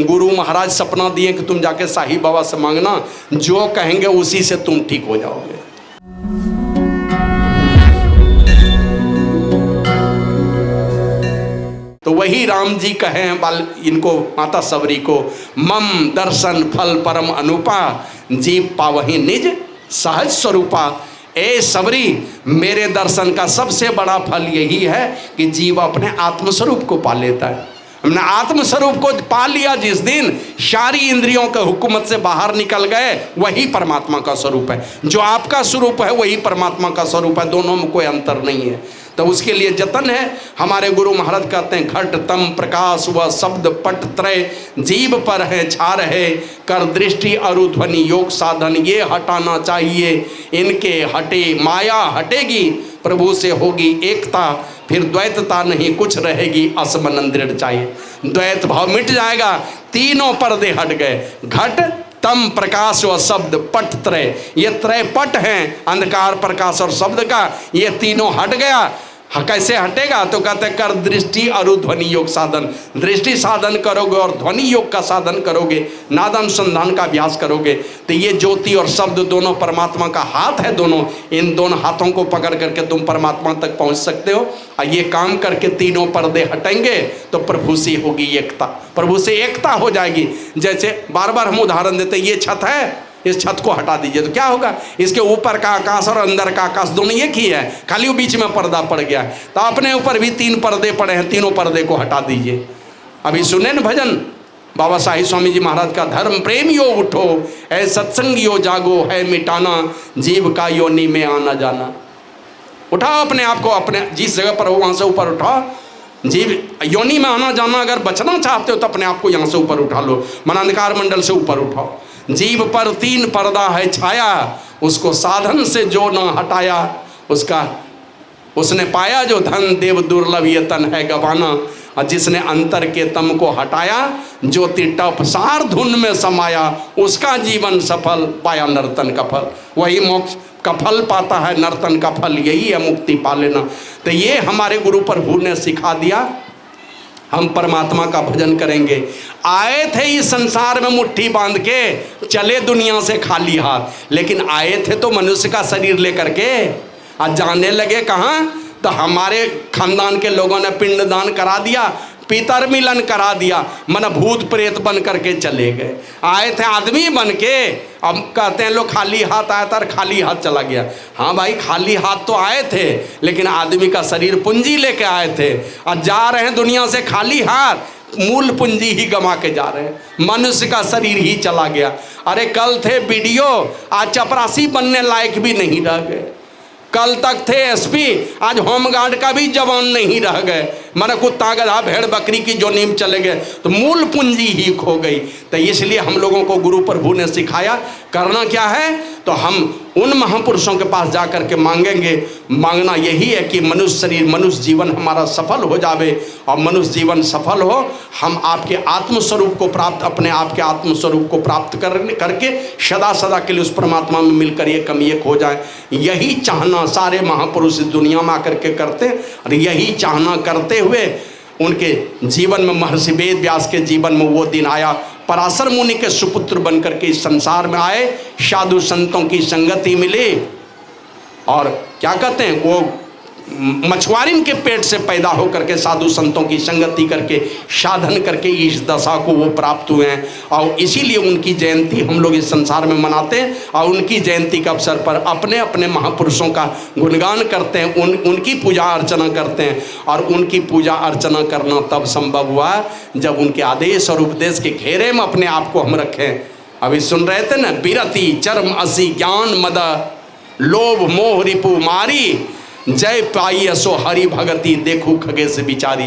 गुरु महाराज सपना दिए कि तुम जाके साहिब बाबा से मांगना, जो कहेंगे उसी से तुम ठीक हो जाओगे। तो वही राम जी कहे इनको, माता सबरी को, मम दर्शन फल परम अनुपा, जीव पावही निज सहज स्वरूपा। ए सबरी, मेरे दर्शन का सबसे बड़ा फल यही है कि जीव अपने आत्मस्वरूप को पा लेता है। हमने आत्मस्वरूप को पा लिया जिस दिन, सारी इंद्रियों के हुकूमत से बाहर निकल गए, वही परमात्मा का स्वरूप है। जो आपका स्वरूप है वही परमात्मा का स्वरूप है, दोनों में कोई अंतर नहीं है। तो उसके लिए जतन है। हमारे गुरु महाराज कहते हैं, घट तम प्रकाश व शब्द पट त्रय, जीव पर है छा रहे, कर दृष्टि अरु ध्वनि योग साधन, ये हटाना चाहिए, इनके हटे माया हटेगी, प्रभु से होगी एकता, फिर द्वैतता नहीं कुछ रहेगी, असमन दृढ़ चाहिए। द्वैत भाव मिट जाएगा, तीनों पर्दे हट गए। घट तम प्रकाश व शब्द पट त्रय, ये त्रय पट हैं, अंधकार प्रकाश और शब्द का, ये तीनों हट गया। कैसे हटेगा? तो कहते कर दृष्टि और ध्वनि योग साधन, दृष्टि साधन करोगे और ध्वनि योग का साधन करोगे, नाद अनुसंधान का अभ्यास करोगे, तो ये ज्योति और शब्द दोनों परमात्मा का हाथ है, दोनों, इन दोनों हाथों को पकड़ करके तुम परमात्मा तक पहुंच सकते हो। और ये काम करके तीनों पर्दे हटेंगे तो प्रभु से होगी एकता, प्रभु से एकता हो जाएगी। जैसे बार बार हम उदाहरण देते, ये छत है, इस छत को हटा दीजिए तो क्या होगा? इसके ऊपर का आकाश और अंदर का आकाश दोनों एक ही है, खाली वो बीच में पर्दा पड़ गया है। तो अपने ऊपर भी तीन पर्दे पड़े हैं, तीनों पर्दे को हटा दीजिए। अभी सुने न भजन बाबा साहिब स्वामी जी महाराज का, धर्म प्रेम यो उठो, ऐ सत्संग यो जागो, है मिटाना जीव का योनि में आना जाना। उठाओ अपने आप को, अपने जिस जगह पर हो वहाँ से ऊपर उठाओ। जीव योनि में आना जाना अगर बचना चाहते हो तो अपने आप को यहाँ से ऊपर उठा लो, मन अंधकार मंडल से ऊपर उठाओ। जीव पर तीन पर्दा है छाया, उसको साधन से जो न हटाया, उसने पाया जो धन, देव दुर्लभ ये तन है गवाना। और जिसने अंतर के तम को हटाया, ज्योति टप सार धुन में समाया, उसका जीवन सफल, पाया नर्तन का फल। वही मोक्ष का फल पाता है, नर्तन का फल यही है, मुक्ति पा लेना। तो ये हमारे गुरु प्रभु ने सिखा दिया। हम परमात्मा का भजन करेंगे। आए थे इस संसार में मुट्ठी बांध के, चले दुनिया से खाली हाथ, लेकिन आए थे तो मनुष्य का शरीर लेकर के, आज जाने लगे कहाँ? तो हमारे खानदान के लोगों ने पिंडदान करा दिया, पितर मिलन करा दिया, मन भूत प्रेत बन करके चले गए। आए थे आदमी बन के, अब कहते हैं लोग खाली हाथ आया था और खाली हाथ चला गया। हाँ भाई, खाली हाथ तो आए थे, लेकिन आदमी का शरीर पूंजी लेके आए थे, और जा रहे हैं दुनिया से खाली हाथ, मूल पूंजी ही गंवा के जा रहे हैं, मनुष्य का शरीर ही चला गया। अरे कल थे बीडीओ, आज चपरासी बनने लायक भी नहीं रह गए। कल तक थे एसपी, आज होमगार्ड का भी जवान नहीं रह गए। माना कुत्ता गधा भेड़ बकरी की जो नीम चले गए, तो मूल पूंजी ही खो गई। तो इसलिए हम लोगों को गुरु प्रभु ने सिखाया करना क्या है, तो हम उन महापुरुषों के पास जा कर के मांगेंगे। मांगना यही है कि मनुष्य शरीर, मनुष्य जीवन हमारा सफल हो जावे, और मनुष्य जीवन सफल हो, हम आपके आत्मस्वरूप को प्राप्त, अपने आप के आत्मस्वरूप को प्राप्त करके सदा सदा के लिए उस परमात्मा में मिलकर एक हो जाए। यही चाहना सारे महापुरुष इस दुनिया में आकर के करते, और यही चाहना करते हुए उनके जीवन में, महर्षि वेद व्यास के जीवन में वो दिन आया, पराशर मुनि के सुपुत्र बनकर के इस संसार में आए, साधु संतों की संगति मिली, और क्या कहते हैं, वो मछुआरिन के पेट से पैदा होकर के साधु संतों की संगति करके साधन करके इस दशा को वो प्राप्त हुए हैं। और इसीलिए उनकी जयंती हम लोग इस संसार में मनाते हैं, और उनकी जयंती के अवसर पर अपने अपने महापुरुषों का गुणगान करते हैं, उनकी पूजा अर्चना करते हैं। और उनकी पूजा अर्चना करना तब संभव हुआ जब उनके आदेश और उपदेश के घेरे में अपने आप को हम रखें। अभी सुन रहे थे ना, बिरति चरम असी ज्ञान मद, लोभ मोह रिपु मारी, जय पाई असो हरि भगति, देखो खगेश बिचारी।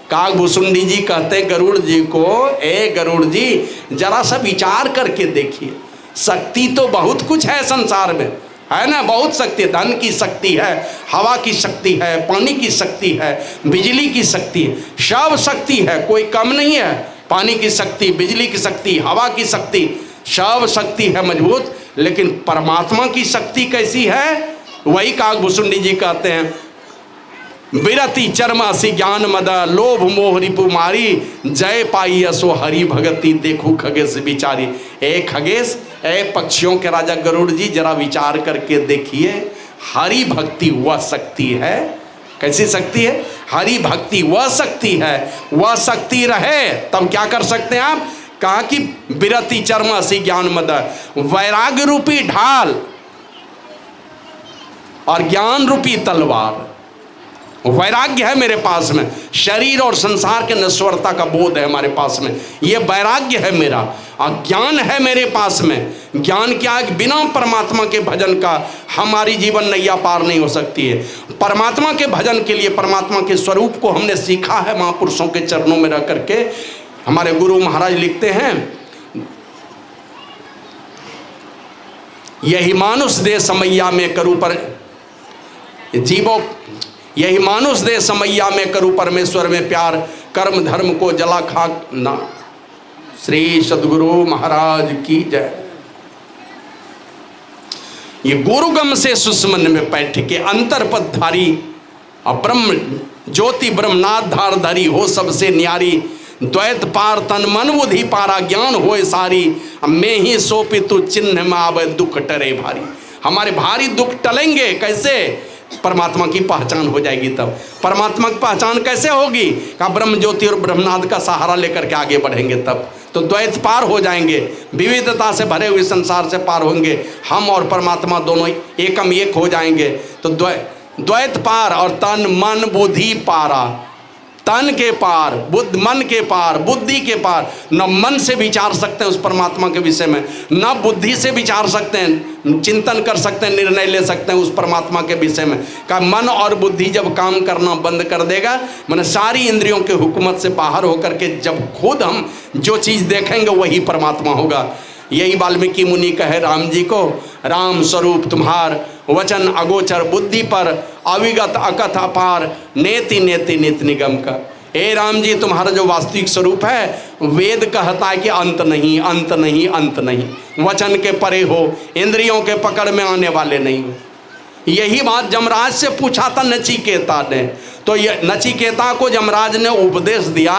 काकभूषुंडी जी कहते हैं गरुड़ जी को, ए गरुड़ जी जरा सा विचार करके देखिए, शक्ति तो बहुत कुछ है संसार में, है ना, बहुत शक्ति, धन की शक्ति है, हवा की शक्ति है, पानी की शक्ति है, बिजली की शक्ति है, सब शक्ति है, कोई कम नहीं है। पानी की शक्ति, बिजली की शक्ति, हवा की शक्ति, सब शक्ति है मजबूत। लेकिन परमात्मा की शक्ति कैसी है, वही काकभूषुंडी जी कहते हैं, विरति चर्म असि ज्ञान मद, लोभ मोह रिपु मारी, जय पाई असो हरि भगति, देखू खगेश विचारी। ए खगेश, ए पक्षियों के राजा गरुड़ जी, जरा विचार करके देखिए, हरि भक्ति वह शक्ति है। कैसी शक्ति है? हरि भक्ति वह शक्ति है। वह शक्ति रहे तब क्या कर सकते हैं आप? कहा कि विरति चर्म असि ज्ञान मद, वैराग्य रूपी ढाल और ज्ञान रूपी तलवार। वैराग्य है मेरे पास में, शरीर और संसार के नश्वरता का बोध है हमारे पास में, ये वैराग्य है मेरा। और ज्ञान है मेरे पास में। ज्ञान क्या है? बिना परमात्मा के भजन का हमारी जीवन नैया पार नहीं हो सकती है। परमात्मा के भजन के लिए परमात्मा के स्वरूप को हमने सीखा है महापुरुषों के चरणों में रह करके। हमारे गुरु महाराज लिखते हैं, यही मानुष दे समैया में करूं पर जीवो, यही मानुष दे समैया में करूं परमेश्वर में प्यार, कर्म धर्म को जला खाक ना। श्री सद्गुरु महाराज की जय। ये गुरुगम से सुषमन में बैठ के अंतर पदधारी और ब्रह्म ज्योति ब्रह्मनाथ धार धरी हो सबसे न्यारी, द्वैत पार तन मन बुद्धि पारा, ज्ञान होए सारी, मैं ही सोपितु चिन्ह में आवे दुख टरे भारी। हमारे भारी दुख टलेंगे कैसे? परमात्मा की पहचान हो जाएगी तब। परमात्मा की पहचान कैसे होगी? का ब्रह्म ज्योति और ब्रह्मनाथ का सहारा लेकर के आगे बढ़ेंगे तब तो द्वैत पार हो जाएंगे, विविधता से भरे हुए संसार से पार होंगे। हम और परमात्मा दोनों एकम एक हो जाएंगे तो द्वैत पार और तन मन बुद्धि पारा। तन के पार, बुद्ध मन के पार, बुद्धि के पार। न मन से विचार सकते हैं उस परमात्मा के विषय में, न बुद्धि से विचार सकते हैं, चिंतन कर सकते हैं, निर्णय ले सकते हैं उस परमात्मा के विषय में। का मन और बुद्धि जब काम करना बंद कर देगा, मैंने सारी इंद्रियों के हुकूमत से बाहर होकर के जब खुद हम जो चीज़ देखेंगे वही परमात्मा होगा। यही वाल्मीकि मुनि कहे राम जी को, राम स्वरूप तुम्हार वचन अगोचर, बुद्धि पर अविगत अकथ अपार, नेति नेति नित निगम का। हे राम जी, तुम्हारा जो वास्तविक स्वरूप है वेद कहता है कि अंत नहीं, अंत नहीं, अंत नहीं। वचन के परे हो, इंद्रियों के पकड़ में आने वाले नहीं हो। यही बात जमराज से पूछा था नचिकेता ने, तो ये नचिकेता को जमराज ने उपदेश दिया।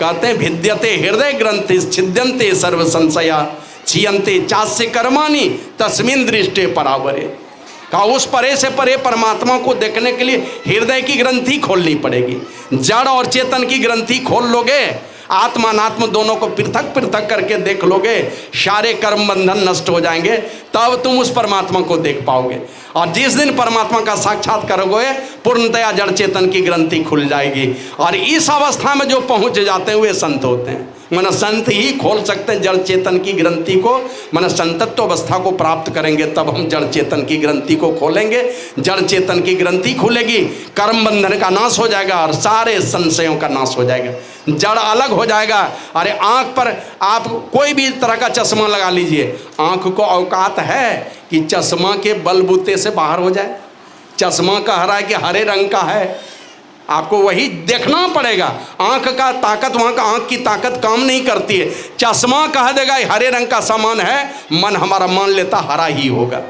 कहते हैं भिद्यते हृदय ग्रंथि छिद्यंते सर्व संशया, छियंते चास्य कर्माणि तस्मिन् दृष्टे परावरे। कहा उस परे से परे परमात्मा को देखने के लिए हृदय की ग्रंथि खोलनी पड़ेगी। जड़ और चेतन की ग्रंथि खोल लोगे, आत्मा अनात्म दोनों को पृथक पृथक करके देख लोगे, सारे कर्म बंधन नष्ट हो जाएंगे, तब तुम उस परमात्मा को देख पाओगे। और जिस दिन परमात्मा का साक्षात करोगे, पूर्णतया जड़ चेतन की ग्रंथि खुल जाएगी। और इस अवस्था में जो पहुंच जाते हैं वे संत होते हैं। मन संत ही खोल सकते हैं जड़ चेतन की ग्रंथि को। मन संतत्व अवस्था को प्राप्त करेंगे तब हम जड़ चेतन की ग्रंथि को खोलेंगे। जड़ चेतन की ग्रंथि खुलेगी, कर्म बंधन का नाश हो जाएगा और सारे संशयों का नाश हो जाएगा। जड़ अलग हो जाएगा। अरे आँख पर आप कोई भी तरह का चश्मा लगा लीजिए, आँख को औकात है कि चश्मा के बलबूते से बाहर हो जाए। चश्मा कह रहा है कि हरे रंग का है, आपको वही देखना पड़ेगा। आंख का ताकत, वहाँ का आंख की ताकत काम नहीं करती है। चश्मा कह देगा हरे रंग का सामान है, मन हमारा मान लेता हरा ही होगा।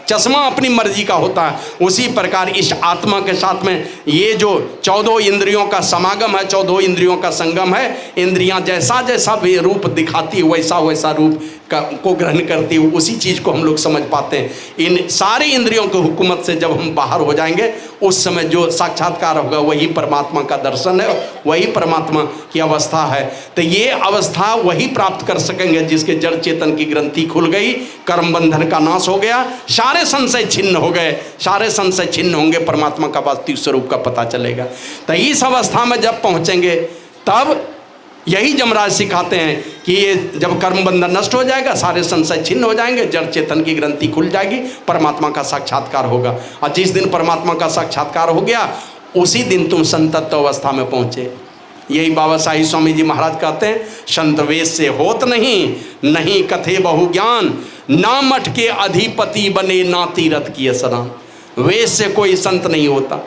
चश्मा अपनी मर्जी का होता है। उसी प्रकार इस आत्मा के साथ में ये जो 14 इंद्रियों का समागम है, 14 इंद्रियों का संगम है। इंद्रियां जैसा जैसा भी रूप दिखाती है वैसा वैसा रूप को ग्रहण करती है, उसी चीज़ को हम लोग समझ पाते हैं। इन सारी इंद्रियों की हुकूमत से जब हम बाहर हो जाएंगे, उस समय जो साक्षात्कार होगा वही परमात्मा का दर्शन है, वही परमात्मा की अवस्था है। तो ये अवस्था वही प्राप्त कर सकेंगे जिसके जड़ चेतन की ग्रंथि खुल गई, कर्म बंधन का नाश हो गया, सारे संशय छिन्न हो गए। सारे संशय छिन्न होंगे, परमात्मा का वास्तविक स्वरूप का पता चलेगा। तो इस अवस्था में जब पहुँचेंगे तब यही जमराज सिखाते हैं कि ये जब कर्म बंधन नष्ट हो जाएगा, सारे संशय छिन्न हो जाएंगे, जड़ चेतन की ग्रंथि खुल जाएगी, परमात्मा का साक्षात्कार होगा। और जिस दिन परमात्मा का साक्षात्कार हो गया, उसी दिन तुम संतत्व अवस्था में पहुँचे। यही बाबा साहिब स्वामी जी महाराज कहते हैं, संत वेद से होत नहीं, नहीं कथे बहु ज्ञान, ना मठ के अधिपति बने, ना तीरथ किए स्नान। वेद से कोई संत नहीं होता।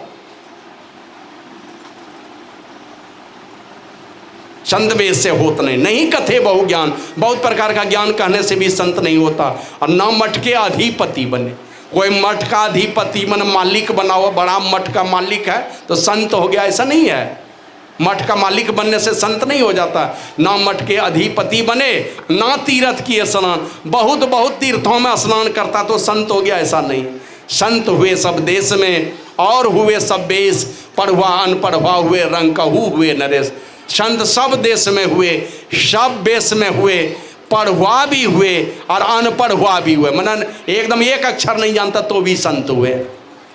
संत वेद से होत नहीं, नहीं कथे बहु ज्ञान, बहुत प्रकार का ज्ञान कहने से भी संत नहीं होता। और ना मठ के अधिपति बने, कोई मठ का अधिपति मन मालिक बना हुआ, बड़ा मठ का मालिक है तो संत हो गया, ऐसा नहीं है। मठ का मालिक बनने से संत नहीं हो जाता। ना मठ के अधिपति बने, ना तीर्थ किए स्नान, बहुत बहुत तीर्थों में स्नान करता तो संत हो गया, ऐसा नहीं। संत हुए सब देश में और हुए सब बेश, पढ़वा अनपढ़वा हुए रंकहू हुए नरेश। संत सब देश में हुए, सब बेश में हुए, पढ़वा भी हुए और अनपढ़ हुआ भी हुए। मतलब एकदम एक अक्षर नहीं जानता तो भी संत हुए,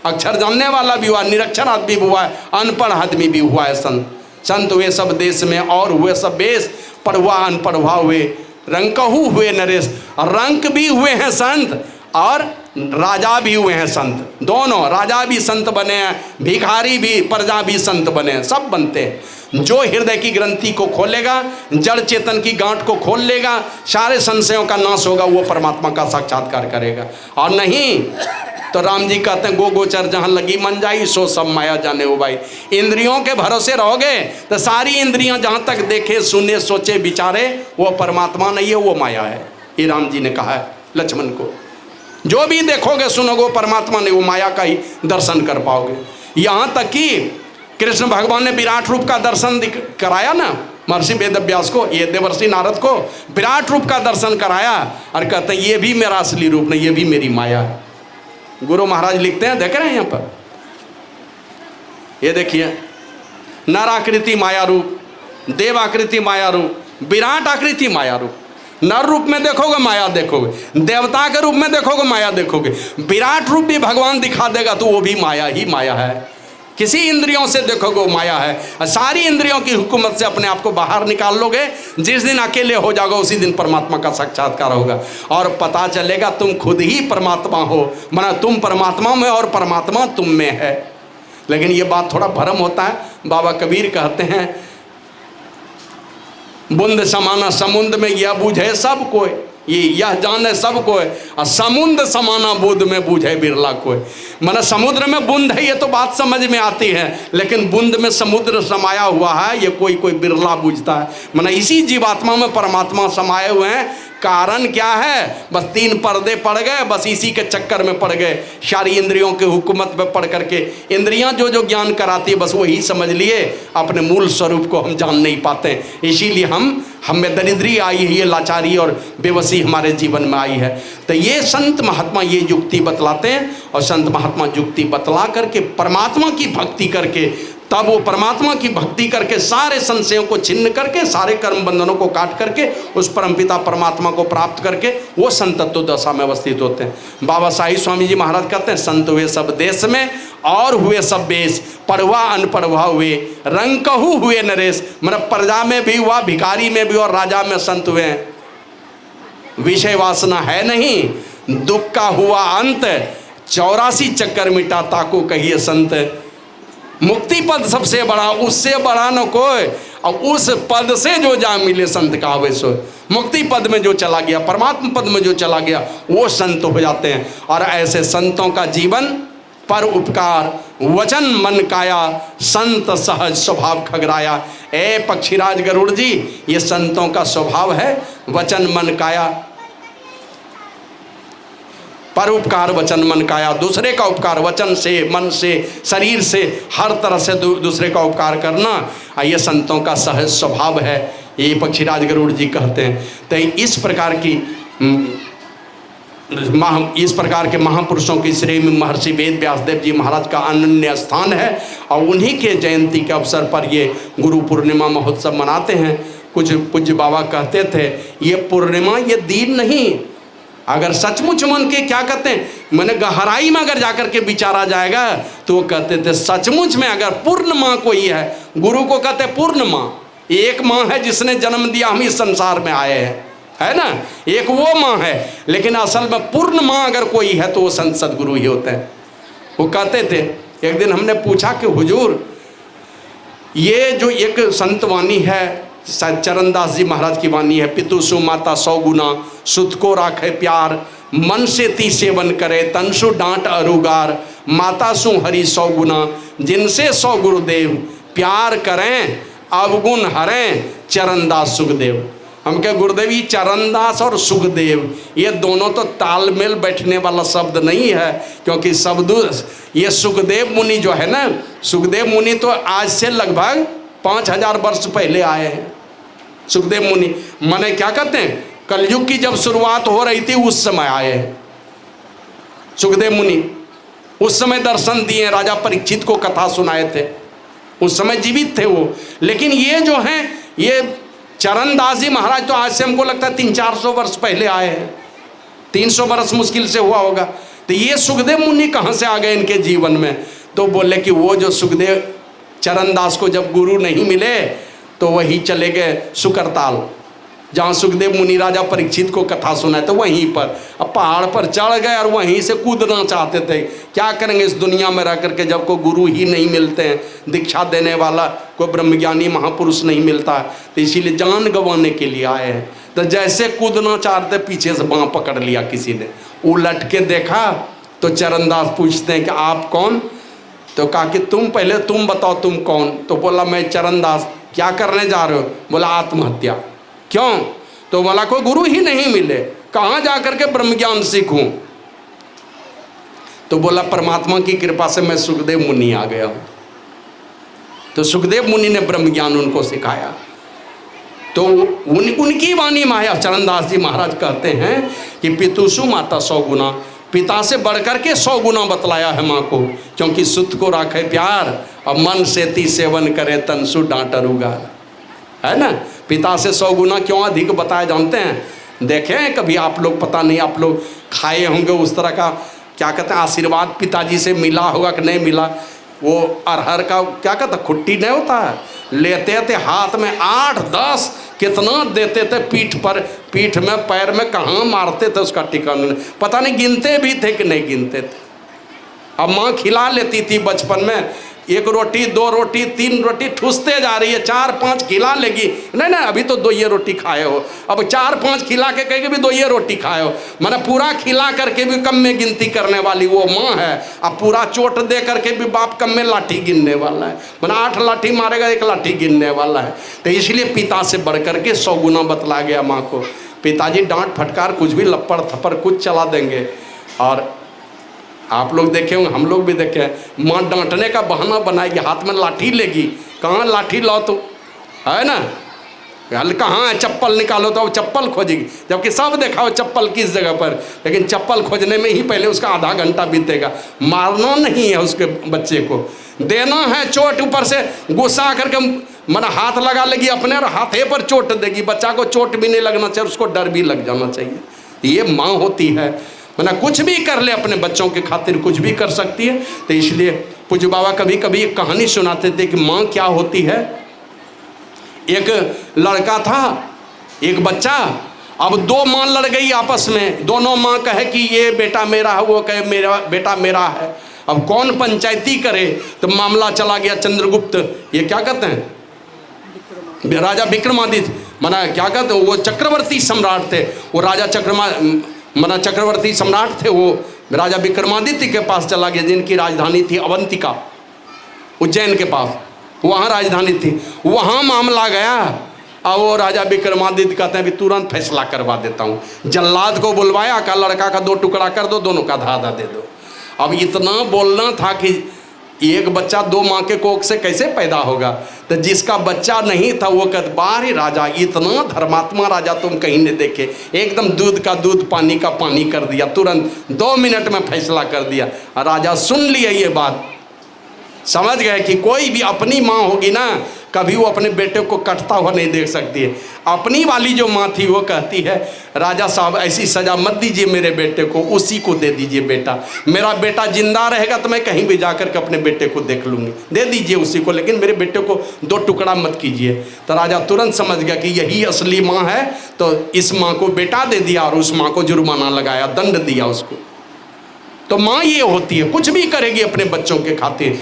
अक्षर जानने वाला भी हुआ, निरक्षर आदमी भी हुआ है, अनपढ़ आदमी भी हुआ है संत। संत हुए सब देश में और हुए सब बेश, पढ़वा अनपढ़वा हुए रंकहू हुए नरेश। रंक भी हुए हैं संत और राजा भी हुए हैं संत, दोनों। राजा भी संत बने हैं, भिखारी भी, प्रजा भी संत बने हैं, सब बनते हैं। जो हृदय की ग्रंथि को खोलेगा, जड़ चेतन की गांठ को खोल लेगा, सारे संशयों का नाश होगा, वो परमात्मा का साक्षात्कार करेगा। और नहीं तो राम जी कहते हैं, गो गोचर जहाँ लगी मन जाई, सो सब माया जाने हो भाई। इंद्रियों के भरोसे रहोगे तो सारी इंद्रियां जहाँ तक देखे सुने सोचे विचारे, वो परमात्मा नहीं है, वो माया है। ये राम जी ने कहा है लक्ष्मण को, जो भी देखोगे सुनोगे परमात्मा नहीं, वो माया का ही दर्शन कर पाओगे। यहाँ तक कि कृष्ण भगवान ने विराट रूप का दर्शन कराया ना महर्षि वेदव्यास को, ये देवर्षि नारद को विराट रूप का दर्शन कराया और कहते हैं ये भी मेरा असली रूप नहीं, ये भी मेरी माया है। गुरु महाराज लिखते हैं, देख रहे हैं यहाँ पर, ये देखिए, नर आकृति माया रूप, देव आकृति माया रूप, विराट आकृति माया रूप। नर रूप में देखोगे माया देखोगे, देवता के रूप में देखोगे माया देखोगे, विराट रूप भी भगवान दिखा देगा तो वो भी माया ही माया है। किसी इंद्रियों से देखोगे वो माया है, और सारी इंद्रियों की हुकूमत से अपने आप को बाहर निकाल लोगे, जिस दिन अकेले हो जाओगे उसी दिन परमात्मा का साक्षात्कार होगा और पता चलेगा तुम खुद ही परमात्मा हो, माना तुम परमात्मा में और परमात्मा तुम में है। लेकिन ये बात थोड़ा भ्रम होता है। बाबा कबीर कहते हैं, बूंद समाना समुद्र में यह बूझे सब कोई, ये यह जाने सब कोई, और समुद्र समाना बुद्ध में बूझे बिरला कोई। माना समुद्र में बूंद है ये तो बात समझ में आती है, लेकिन बूंद में समुद्र समाया हुआ है ये कोई कोई बिरला बूझता है। माना इसी जीवात्मा में परमात्मा समाये हुए हैं। कारण क्या है, बस 3 पर्दे पड़ गए, बस इसी के चक्कर में पड़ गए, सारी इंद्रियों के हुकूमत में पड़ करके इंद्रियां जो जो ज्ञान कराती है बस वही समझ लिए, अपने मूल स्वरूप को हम जान नहीं पाते। इसीलिए हमें दरिद्री आई है, ये लाचारी और बेबसी हमारे जीवन में आई है। तो ये संत महात्मा ये युक्ति बतलाते हैं, और संत महात्मा युक्ति बतला करके परमात्मा की भक्ति करके, तब वो परमात्मा की भक्ति करके सारे संशयों को छिन्न करके, सारे कर्म बंधनों को काट करके उस परमपिता परमात्मा को प्राप्त करके वो संतत्व दशा में अवस्थित होते हैं। बाबा साईं स्वामी जी महाराज कहते हैं, संत हुए सब देश में और हुए सब बेश, पढ़वा अनपढ़वा हुए रंकहू हुए नरेश। मतलब प्रजा में भी हुआ, भिखारी में भी और राजा में संत हुए हैं। विषय वासना है नहीं, दुख का हुआ अंत, 84 चक्कर मिटा ताको कहिए संत। मुक्ति पद सबसे बड़ा, उससे बड़ा न कोई, और उस पद से जो जा मिले संत का आवे सो। मुक्ति पद में जो चला गया, परमात्मा पद में जो चला गया, वो संत हो जाते हैं। और ऐसे संतों का जीवन पर उपकार वचन मन काया, संत सहज स्वभाव खगराया। ए पक्षीराज गरुड़ जी, ये संतों का स्वभाव है, वचन मन काया, पर उपकार वचन मन काया, दूसरे का उपकार वचन से, मन से, शरीर से, हर तरह से दूसरे का उपकार करना, ये संतों का सहज स्वभाव है, ये पक्षीराज गरुड़ जी कहते हैं। तो इस प्रकार के महापुरुषों की श्रेणी में महर्षि वेद व्यासदेव जी महाराज का अनन्य स्थान है, और उन्हीं के जयंती के अवसर पर ये गुरु पूर्णिमा महोत्सव मनाते हैं। कुछ पूज्य बाबा कहते थे, ये पूर्णिमा ये दिन नहीं, अगर सचमुच मन के क्या कहते हैं, मैंने गहराई में अगर जाकर के विचारा जाएगा तो वो कहते थे सचमुच में अगर पूर्ण माँ कोई है, गुरु को कहते हैं पूर्ण माँ, एक माँ है जिसने जन्म दिया, हम इस संसार में आए हैं, है ना, एक वो माँ है। लेकिन असल में पूर्ण माँ अगर कोई है तो वो संत सदगुरु ही होते हैं। वो कहते थे, एक दिन हमने पूछा कि हुजूर ये जो एक संत वाणी है, चरणदास जी महाराज की वाणी है, पितु सु माता 100 गुना, सुत को राखे प्यार, मन से ती सेवन करे, तन सु डांट अरुगार, माता सु हरि 100 गुना, जिनसे 100 गुरुदेव, प्यार करें अवगुण हरें चरणदास सुखदेव। हम कहे गुरुदेव ये चरणदास और सुखदेव ये दोनों तो तालमेल बैठने वाला शब्द नहीं है, क्योंकि शब्द ये सुखदेव मुनि जो है ना, सुखदेव मुनि तो आज से लगभग 5000 वर्ष पहले आए हैं। सुखदेव मुनि माने क्या कहते हैं, कलयुग की जब शुरुआत हो रही थी उस समय आए हैं सुखदेव मुनि। उस समय दर्शन दिए, राजा परीक्षित को कथा सुनाए थे, उस समय जीवित थे वो। लेकिन ये जो हैं ये चरणदास जी महाराज तो आज से हमको लगता है 300-400 वर्ष पहले आए हैं, 300 वर्ष मुश्किल से हुआ होगा। तो ये सुखदेव मुनि कहाँ से आ गए इनके जीवन में? तो बोले कि वो जो सुखदेव चरणदास को जब गुरु नहीं मिले तो वही चले गए सुकरताल, जहाँ सुखदेव मुनि राजा परीक्षित को कथा सुनाए तो वहीं पर अब पहाड़ पर चढ़ गए और वहीं से कूदना चाहते थे। क्या करेंगे इस दुनिया में रह करके जब कोई गुरु ही नहीं मिलते हैं, दीक्षा देने वाला कोई ब्रह्मज्ञानी महापुरुष नहीं मिलता, तो इसीलिए जान गंवाने के लिए आए हैं। तो जैसे कूदना चाहते पीछे से बाँह पकड़ लिया किसी ने, उलट के देखा तो चरणदास पूछते हैं कि आप कौन? तो कहा कि तुम पहले तुम बताओ तुम कौन? तो बोला मैं चरणदास। क्या करने जा रहे हो? बोला आत्महत्या। क्यों? तो बोला कोई गुरु ही नहीं मिले, कहाँ जा करके ब्रह्म ज्ञान सीखूं? तो बोला परमात्मा की कृपा से मैं सुखदेव मुनि आ गया हूं। तो सुखदेव मुनि ने ब्रह्म ज्ञान उनको सिखाया। तो उनकी वाणी माया चरणदास जी महाराज कहते हैं कि पितुषु माता 100 गुना, पिता से बढ़कर के 100 गुना बतलाया है माँ को, क्योंकि सुत को राखे प्यार और मन सेती सेवन करे तन सु डांटर उगार, है ना। पिता से 100 गुना क्यों अधिक बताया जानते हैं? देखें कभी आप लोग, पता नहीं आप लोग खाए होंगे उस तरह का क्या कहते हैं आशीर्वाद पिताजी से मिला होगा कि नहीं मिला। वो अरहर का क्या कहते खुट्टी नहीं होता है, लेते थे हाथ में 8-10 कितना देते थे पीठ पर, पीठ में पैर में कहाँ मारते थे उसका ठिकाना, पता नहीं गिनते भी थे कि नहीं गिनते थे। अब माँ खिला लेती थी बचपन में, 1 रोटी 2 रोटी 3 रोटी ठूसते जा रही है, 4-5 खिला लेगी, नहीं नहीं अभी तो 2 ये रोटी खाए हो, अब 4-5 खिला के कहेगी भी 2 ये रोटी खाए हो, मैंने पूरा खिला करके भी कम में गिनती करने वाली वो माँ है। अब पूरा चोट दे करके भी बाप कम में लाठी गिनने वाला है, मैंने 8 लाठी मारेगा 1 लाठी गिनने वाला है। तो इसलिए पिता से बढ़ करके 100 गुना बतला गया माँ को। पिताजी डांट फटकार कुछ भी लपड़ थप्पड़ कुछ चला देंगे। और आप लोग देखे होंगे, हम लोग भी देखे हैं, माँ डांटने का बहाना बनाएगी, हाथ में लाठी लेगी, कहाँ लाठी लाओ तो, है ना, हल कहाँ है चप्पल निकालो तो अब चप्पल खोजेगी, जबकि सब देखा हो चप्पल किस जगह पर, लेकिन चप्पल खोजने में ही पहले उसका आधा घंटा बीतेगा। मारना नहीं है उसके बच्चे को, देना है चोट, ऊपर से गुस्सा करके मना हाथ लगा लेगी अपने और हाथे पर चोट देगी। बच्चा को चोट भी नहीं लगना चाहिए, उसको डर भी लग जाना चाहिए। ये माँ होती है, मना कुछ भी कर ले अपने बच्चों के खातिर, कुछ भी कर सकती है। तो इसलिए पूज्य बाबा कभी कभी एक कहानी सुनाते थे कि माँ क्या होती है। एक लड़का था, एक बच्चा, अब 2 माँ लड़ गई आपस में, दोनों माँ कहे कि ये बेटा मेरा है, वो कहे मेरा बेटा मेरा है। अब कौन पंचायती करे? तो मामला चला गया चंद्रगुप्त, ये क्या कहते हैं राजा विक्रमादित्य, मना क्या कहते हैं वो चक्रवर्ती सम्राट थे, वो राजा चक्रवर्ती सम्राट थे, वो राजा विक्रमादित्य के पास चला गया, जिनकी राजधानी थी अवंतिका, उज्जैन के पास, वहाँ राजधानी थी। वहाँ मामला गया और वो राजा विक्रमादित्य कहते हैं भी तुरंत फैसला करवा देता हूँ। जल्लाद को बुलवाया, का लड़का का 2 टुकड़ा कर दो, दोनों का आधा दे दो। अब इतना बोलना था कि एक बच्चा 2 माँ के कोख से कैसे पैदा होगा। तो जिसका बच्चा नहीं था वो कहते बाहरी राजा, इतना धर्मात्मा राजा तुम कहीं नहीं देखे, एकदम दूध का दूध पानी का पानी कर दिया, तुरंत 2 मिनट में फैसला कर दिया। राजा सुन लिया ये बात, समझ गए कि कोई भी अपनी माँ होगी ना, कभी वो अपने बेटे को कटता हुआ नहीं देख सकती है। अपनी वाली जो माँ थी वो कहती है राजा साहब ऐसी सज़ा मत दीजिए मेरे बेटे को, उसी को दे दीजिए बेटा, मेरा बेटा जिंदा रहेगा तो मैं कहीं भी जाकर के अपने बेटे को देख लूँगी, दे दीजिए उसी को, लेकिन मेरे बेटे को 2 टुकड़ा मत कीजिए। तो राजा तुरंत समझ गया कि यही असली माँ है, तो इस माँ को बेटा दे दिया और उस माँ को जुर्माना लगाया, दंड दिया उसको। तो माँ ये होती है, कुछ भी करेगी अपने बच्चों के खातिर।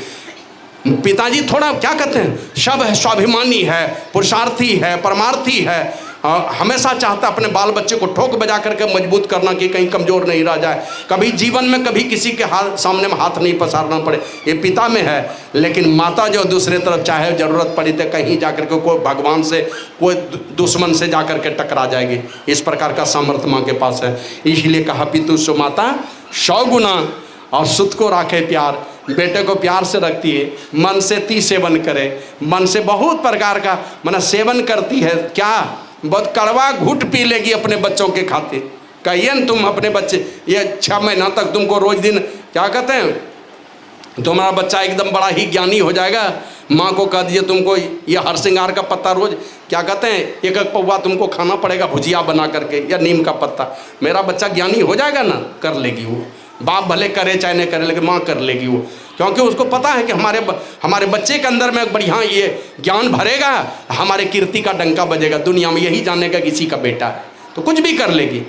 पिताजी थोड़ा क्या कहते हैं, सब है, स्वाभिमानी है, पुरुषार्थी है, परमार्थी है, हमेशा चाहता है अपने बाल बच्चे को ठोक बजा करके मजबूत करना कि कहीं कमज़ोर नहीं रह जाए, कभी जीवन में कभी किसी के सामने में हाथ नहीं पसारना पड़े। ये पिता में है। लेकिन माता जो दूसरे तरफ चाहे ज़रूरत पड़ी तो कहीं जाकर के कोई भगवान से कोई दुश्मन से जाकर के टकरा जाएगी, इस प्रकार का सामर्थ्य माँ के पास है। इसलिए कहा पितु सो माता 100 गुना और सुत को राखे प्यार। बेटे को प्यार से रखती है, मन से ती सेवन करे, मन से बहुत प्रकार का मन सेवन करती है। क्या बहुत कड़वा घुट पी लेगी अपने बच्चों के खातिर। कहिए न तुम अपने बच्चे ये 6 महीना तक तुमको रोज दिन क्या कहते हैं, तुम्हारा बच्चा एकदम बड़ा ही ज्ञानी हो जाएगा। माँ को कह दिए तुमको ये हरसिंगार का पत्ता रोज क्या कहते हैं 1-1 पौवा तुमको खाना पड़ेगा भुजिया बना करके, या नीम का पत्ता, मेरा बच्चा ज्ञानी हो जाएगा ना। कर लेगी वो, बाप भले करे चाहे नहीं करे, लेकिन माँ कर लेगी वो, क्योंकि उसको पता है कि हमारे बच्चे के अंदर में बढ़िया ये ज्ञान भरेगा, हमारे कीर्ति का डंका बजेगा, दुनिया में यही जानेगा किसी का बेटा है, तो कुछ भी कर लेगी।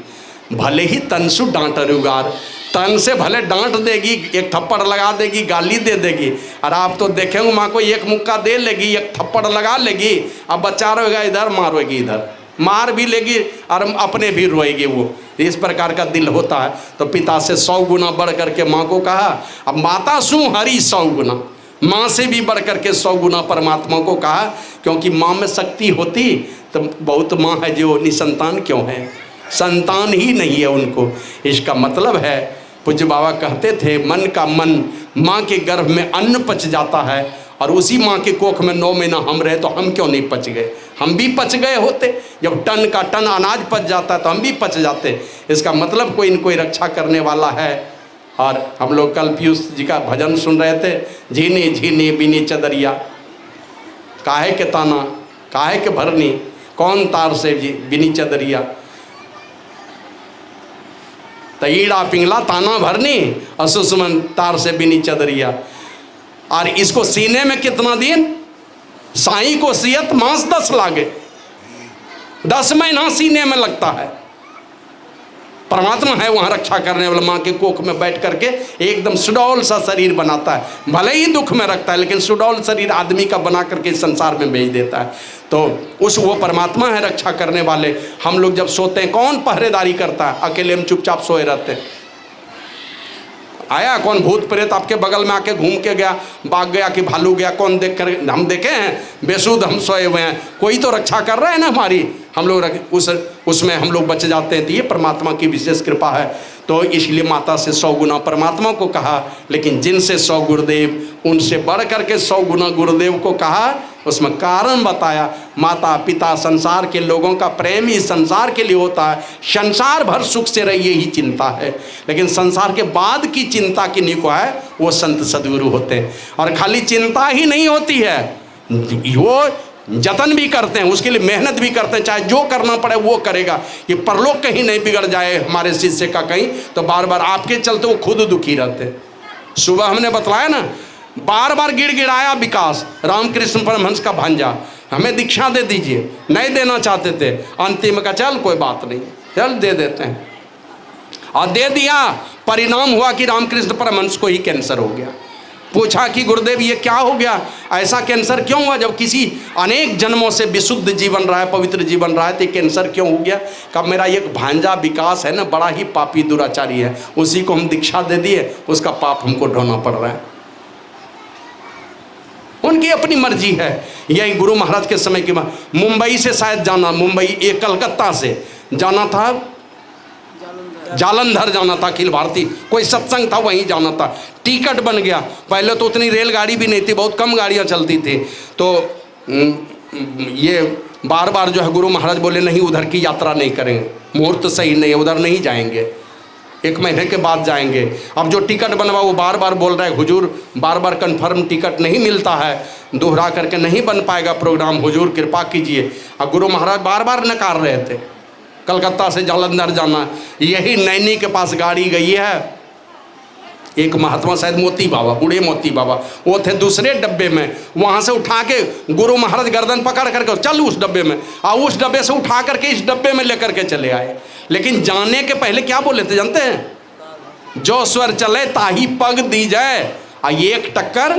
भले ही तन सु डांट रुगार, तन से भले डांट देगी, एक थप्पड़ लगा देगी, गाली दे देगी। और आप तो देखेंगे माँ को एक मुक्का दे लेगी, एक थप्पड़ लगा लेगी, अब बच्चा रोएगा इधर, माँ रोएगी इधर, मार भी लेगी और अपने भी रोएगी वो। इस प्रकार का दिल होता है। तो पिता से 100 गुना बढ़ करके माँ को कहा। अब माता सु हरि 100 गुना, माँ से भी बढ़ करके 100 गुना परमात्मा को कहा, क्योंकि माँ में शक्ति होती तो बहुत माँ है जो निसंतान क्यों है, संतान ही नहीं है उनको। इसका मतलब है पूज्य बाबा कहते थे मन का मन माँ के गर्भ में अन्न पच जाता है, और उसी माँ के कोख में 9 महीना हम रहे तो हम क्यों नहीं पच गए, हम भी पच गए होते। जब टन का टन अनाज पच जाता है तो हम भी पच जाते। इसका मतलब कोई न कोई रक्षा करने वाला है। और हम लोग कल पीयूष जी का भजन सुन रहे थे, झीनी झीनी बिनी चदरिया, काहे के ताना काहे के भरनी, कौन तार से बिनी चदरिया, तईड़ा पिंगला ताना भरनी, असुसमन तार से बिनी चदरिया। और इसको सीने में कितना दिन, साईं को सियत मांस 10 लागे, 10 महीना सीने में लगता है। परमात्मा है वहाँ रक्षा करने वाला, माँ के कोख में बैठ करके एकदम सुडौल सा शरीर बनाता है। भले ही दुख में रखता है, लेकिन सुडौल शरीर आदमी का बना करके संसार में भेज देता है। तो वो परमात्मा है रक्षा करने वाले। हम लोग जब सोते हैं कौन पहरेदारी करता है, अकेले में चुपचाप सोए रहते हैं। आया कौन भूत प्रेत आपके बगल में आके घूम के गया, भाग गया कि भालू गया, कौन देख कर हम देखे हैं? बेसुध हम सोए हुए हैं, कोई तो रक्षा कर रहा है ना हमारी, हम लोग उसमें हम लोग बच जाते हैं। तो ये परमात्मा की विशेष कृपा है। तो इसलिए माता से 100 गुना परमात्मा को कहा, लेकिन जिनसे 100 गुरुदेव, उनसे बढ़ करके 100 गुना गुरुदेव को कहा। उसमें कारण बताया, माता पिता संसार के लोगों का प्रेम ही संसार के लिए होता है। संसार भर सुख से रहिए ही चिंता है, लेकिन संसार के बाद की चिंता किन्हीं को है, वो संत सद्गुरु होते हैं। और खाली चिंता ही नहीं होती है, वो जतन भी करते हैं, उसके लिए मेहनत भी करते हैं, चाहे जो करना पड़े वो करेगा। ये परलोक कहीं नहीं बिगड़ जाए हमारे शिष्य का कहीं, तो बार बार आपके चलते वो खुद दुखी रहते। सुबह हमने बतलाया ना, बार बार गिड़गिड़ाया विकास, रामकृष्ण परमहंस का भांजा, हमें दीक्षा दे दीजिए, नहीं देना चाहते थे। अंतिम का चल कोई बात नहीं, चल दे देते हैं, और दे दिया। परिणाम हुआ कि रामकृष्ण परमहंस को ही कैंसर हो गया। पूछा कि गुरुदेव ये क्या हो गया, ऐसा कैंसर क्यों हुआ, जब किसी अनेक जन्मों से विशुद्ध जीवन रहा है, पवित्र जीवन रहा है, तो कैंसर क्यों हो गया? कब मेरा एक भांजा विकास है ना, बड़ा ही पापी दुराचारी है, उसी को हम दीक्षा दे दिए, उसका पाप हमको ढोना पड़ रहा है। उनकी अपनी मर्जी है। यही गुरु महाराज के समय की बात, मुंबई से शायद जाना, मुंबई एक कलकत्ता से जाना था, जालंधर जाना था, अखिल भारतीय कोई सत्संग था, वहीं जाना था। टिकट बन गया, पहले तो उतनी रेलगाड़ी भी नहीं थी, बहुत कम गाड़ियां चलती थी। तो ये बार बार जो है गुरु महाराज बोले नहीं उधर की यात्रा नहीं करेंगे, मुहूर्त सही नहीं है, उधर नहीं जाएंगे, 1 महीने के बाद जाएंगे। अब जो टिकट बनवा वो बार बार बोल रहा है हुजूर बार बार कंफर्म टिकट नहीं मिलता है, दोहरा करके नहीं बन पाएगा प्रोग्राम, हुजूर कृपा कीजिए। अब गुरु महाराज बार बार नकार रहे थे, कलकत्ता से जालंधर जाना। यही नैनी के पास गाड़ी गई है, एक महात्मा शायद मोती बाबा, बूढ़े मोती बाबा, वो थे दूसरे डब्बे में, वहाँ से उठा के गुरु महाराज गर्दन पकड़ करके चल उस डब्बे में, और उस डब्बे से उठा करके इस डब्बे में लेकर के चले आए। लेकिन जाने के पहले क्या बोले थे जानते हैं? जो स्वर चले ताही पग दी जाए, और 1 टक्कर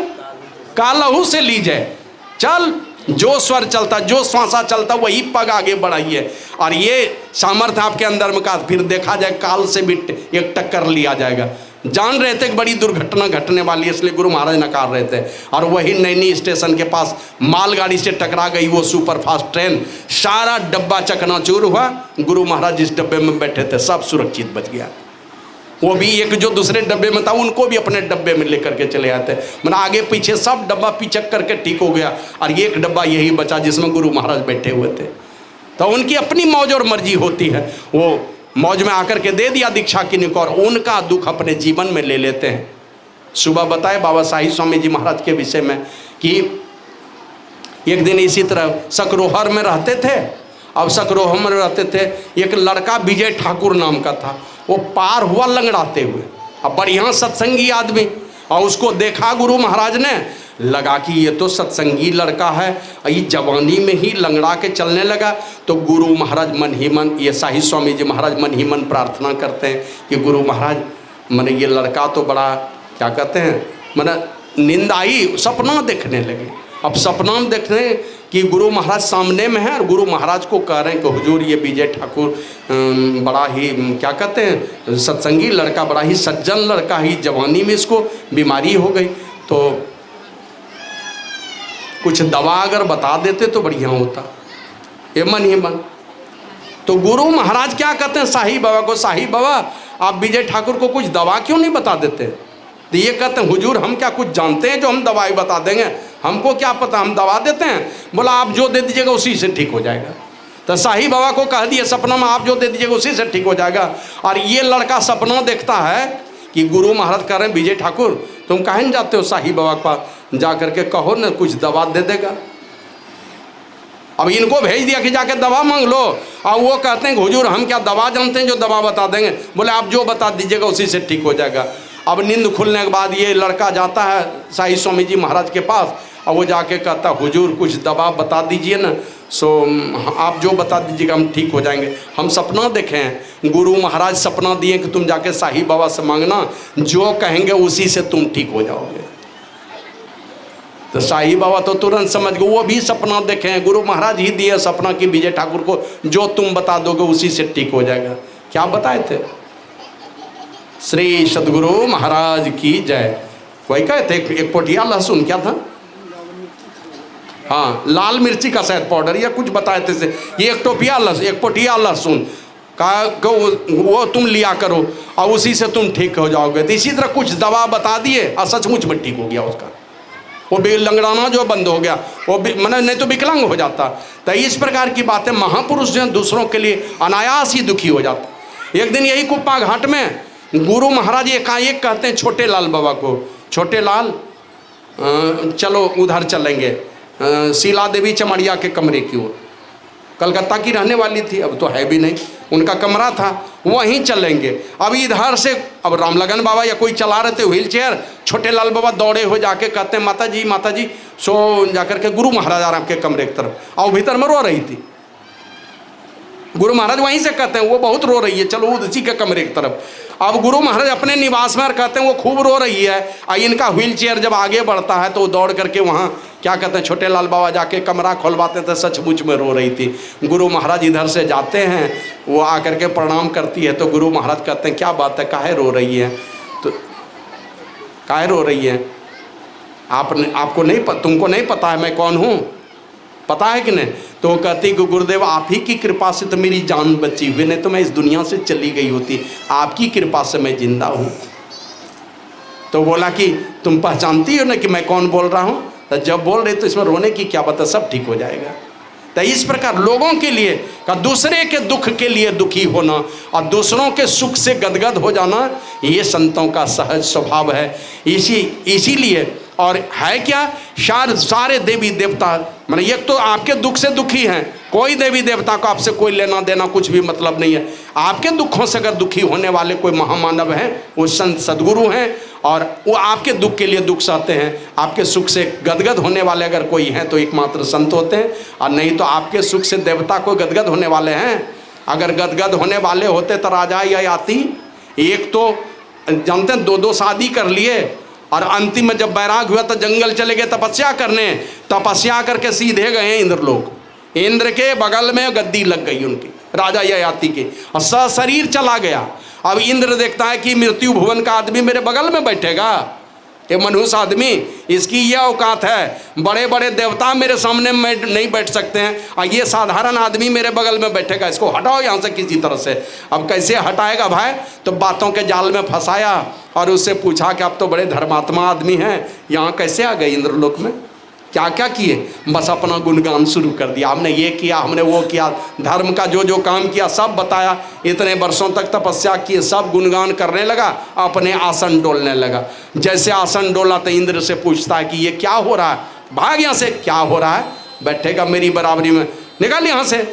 कालहू से ली जाए। चल जो स्वर चलता, जो श्वासा चलता, वही पग आगे बढ़ाइए। और ये सामर्थ्य आपके अंदर में का, फिर देखा जाए काल से भी एक टक्कर लिया जाएगा। जान रहे थे कि बड़ी दुर्घटना घटने वाली है, इसलिए गुरु महाराज नकार रहे थे। और वही नैनी स्टेशन के पास मालगाड़ी से टकरा गई वो सुपर फास्ट ट्रेन, सारा डब्बा चकनाचूर हुआ। गुरु महाराज जिस डब्बे में बैठे थे सब सुरक्षित बच गया। वो भी एक जो दूसरे डब्बे में था उनको भी अपने डब्बे में लेकर के चले आते, मतलब आगे पीछे सब डब्बा पिचक करके ठीक हो गया। और एक डब्बा यही बचा जिसमें गुरु महाराज बैठे हुए थे। तो उनकी अपनी मौज और मर्जी होती है, वो मौज में आकर के दे दिया दीक्षा किन्हीं को, और उनका दुख अपने जीवन में ले लेते हैं। सुबह बताए बाबा साहिब स्वामी जी महाराज के विषय में कि एक दिन इसी तरह सकरोहर में रहते थे। अब सकरोहर में रहते थे, एक लड़का विजय ठाकुर नाम का था, वो पार हुआ लंगड़ाते हुए, अब बढ़िया सत्संगी आदमी, और उसको देखा गुरु महाराज ने, लगा कि ये तो सत्संगी लड़का है, ये जवानी में ही लंगड़ा के चलने लगा। तो गुरु महाराज मन ही मन, ये साहिब स्वामी जी महाराज मन ही मन प्रार्थना करते हैं कि गुरु महाराज मैंने ये लड़का तो बड़ा क्या कहते हैं, मैंने निंदाई सपना देखने लगे। अब सपना में देखने कि गुरु महाराज सामने में है, और गुरु महाराज को कह रहे हैं कि हुजूर ये विजय ठाकुर बड़ा ही क्या कहते हैं सत्संगी लड़का, बड़ा ही सज्जन लड़का, ही जवानी में इसको बीमारी हो गई, तो कुछ दवा अगर बता देते तो बढ़िया होता। ये मन ही मन। तो गुरु महाराज क्या कहते हैं साहिब बाबा को, साहिब बाबा आप विजय ठाकुर को कुछ दवा क्यों नहीं बता देते? तो ये कहते हैं हुजूर हम क्या कुछ जानते हैं जो हम दवाई बता देंगे, हमको क्या पता, हम दवा देते हैं। बोला आप जो दे दीजिएगा उसी से ठीक हो जाएगा। तो साहिब बाबा को कह दिए सपना में आप जो दे दीजिएगा उसी से ठीक हो जाएगा। और ये लड़का सपना देखता है कि गुरु महाराज कह रहे हैं विजय ठाकुर तुम कहीं नहीं जाते हो साहिब बाबा के पास, जा करके कहो ना कुछ दवा दे देगा। अब इनको भेज दिया कि जाके दवा मांग लो, और वो कहते हैं हुजूर हम क्या दवा जानते हैं जो दवा बता देंगे। बोले आप जो बता दीजिएगा उसी से ठीक हो जाएगा। अब नींद खुलने के बाद ये लड़का जाता है साहिब स्वामी जी महाराज के पास, और वो जाके कहता हुजूर कुछ दवा बता दीजिए ना, सो आप जो बता दीजिएगा हम ठीक हो जाएंगे। हम सपना देखे हैं, गुरु महाराज सपना दिए कि तुम जाके साहिब बाबा से मांगना, जो कहेंगे उसी से तुम ठीक हो जाओगे। तो साहिब बाबा तो तुरंत समझ गए, वो भी सपना देखे हैं, गुरु महाराज ही दिए सपना कि विजय ठाकुर को जो तुम बता दोगे उसी से ठीक हो जाएगा। क्या बताए थे? श्री सदगुरु महाराज की जय। वही कहते एक पोटिया लहसुन क्या था, हाँ लाल मिर्ची का शायद पाउडर या कुछ बताए थे से, ये एक टोपिया लहसुन, एक पोटिया लहसुन का वो तुम लिया करो और उसी से तुम ठीक हो जाओगे। तो इसी तरह कुछ दवा बता दिए और सचमुच में ठीक हो गया उसका, वो लंगड़ाना जो बंद हो गया, वो मैंने नहीं तो विकलांग हो जाता। तो इस प्रकार की बातें महापुरुष जो हैं दूसरों के लिए अनायास ही दुखी हो जाता। एक दिन यही कुप्पा घाट में गुरु महाराज एकाएक कहते हैं छोटे लाल बाबा को, छोटे लाल चलो उधर चलेंगे शीला देवी चमड़िया के कमरे की ओर। कलकत्ता की रहने वाली थी, अब तो है भी नहीं, उनका कमरा था, वहीं चलेंगे। अब इधर से अब रामलगन बाबा या कोई चला रहे थे व्हील चेयर, छोटे लाल बाबा दौड़े हो जाके कहते हैं माता जी सो जाकर के गुरु महाराज आ रहे आपके कमरे की तरफ, और भीतर में रो रही थी। गुरु महाराज वहीं से कहते हैं वो बहुत रो रही है, चलो उसी के कमरे की तरफ। अब गुरु महाराज अपने निवास में कहते हैं वो खूब रो रही है, और इनका व्हील चेयर जब आगे बढ़ता है तो वो दौड़ करके वहाँ क्या कहते हैं छोटे लाल बाबा जाके कमरा खोलवाते थे, सचमुच में रो रही थी। गुरु महाराज इधर से जाते हैं, वो आकर के प्रणाम करती है, तो गुरु महाराज कहते हैं क्या बात है, काहे रो रही है? तो काहे रो रही है? आपको नहीं तुमको नहीं पता है मैं कौन हूँ, पता है कि नहीं? तो वो कहती कि गुरुदेव आप ही की कृपा से तो मेरी जान बची हुई, नहीं तो मैं इस दुनिया से चली गई होती, आपकी कृपा से मैं जिंदा हूँ। तो बोला कि तुम पहचानती हो ना कि मैं कौन बोल रहा हूँ? तो जब बोल रहे तो इसमें रोने की क्या बात है, सब ठीक हो जाएगा। तो इस प्रकार लोगों के लिए का दूसरे के दुख के लिए दुखी होना और दूसरों के सुख से गदगद हो जाना, ये संतों का सहज स्वभाव है। इसीलिए और है क्या, सारे देवी देवता माने एक तो आपके दुख से दुखी हैं, कोई देवी देवता को आपसे कोई लेना देना कुछ भी मतलब नहीं है। आपके दुखों से अगर दुखी होने वाले कोई महामानव हैं वो संत सदगुरु हैं, और वो आपके दुख के लिए दुख सहते हैं। आपके सुख से गदगद होने वाले अगर कोई हैं तो एकमात्र संत होते हैं, और नहीं तो आपके सुख से देवता को गदगद होने वाले हैं। अगर गदगद होने वाले होते तो राजा या आती, एक तो जानते हैं दो शादी कर लिए और अंतिम में जब बैराग हुआ तो जंगल चले गए तपस्या करने। तपस्या करके सीधे गए इंद्रलोक। इंद्र के बगल में गद्दी लग गई उनकी, राजा ययाति के, और सशरीर चला गया। अब इंद्र देखता है कि मृत्यु भुवन का आदमी मेरे बगल में बैठेगा, ये मनुष्य आदमी, इसकी यह औकात है, बड़े बड़े देवता मेरे सामने में नहीं बैठ सकते हैं, और ये साधारण आदमी मेरे बगल में बैठेगा, इसको हटाओ यहाँ से किसी तरह से। अब कैसे हटाएगा भाई? तो बातों के जाल में फंसाया और उससे पूछा कि आप तो बड़े धर्मात्मा आदमी हैं, यहाँ कैसे आ गए इंद्रलोक में? क्या क्या किए? बस अपना गुणगान शुरू कर दिया, हमने ये किया, हमने वो किया, धर्म का जो जो काम किया सब बताया। इतने वर्षों तक तपस्या किए, सब गुणगान करने लगा, अपने आसन डोलने लगा। जैसे आसन डोला तो इंद्र से पूछता है कि ये क्या हो रहा है? भाग यहाँ से, क्या हो रहा है? बैठेगा मेरी बराबरी में, निकल यहाँ से,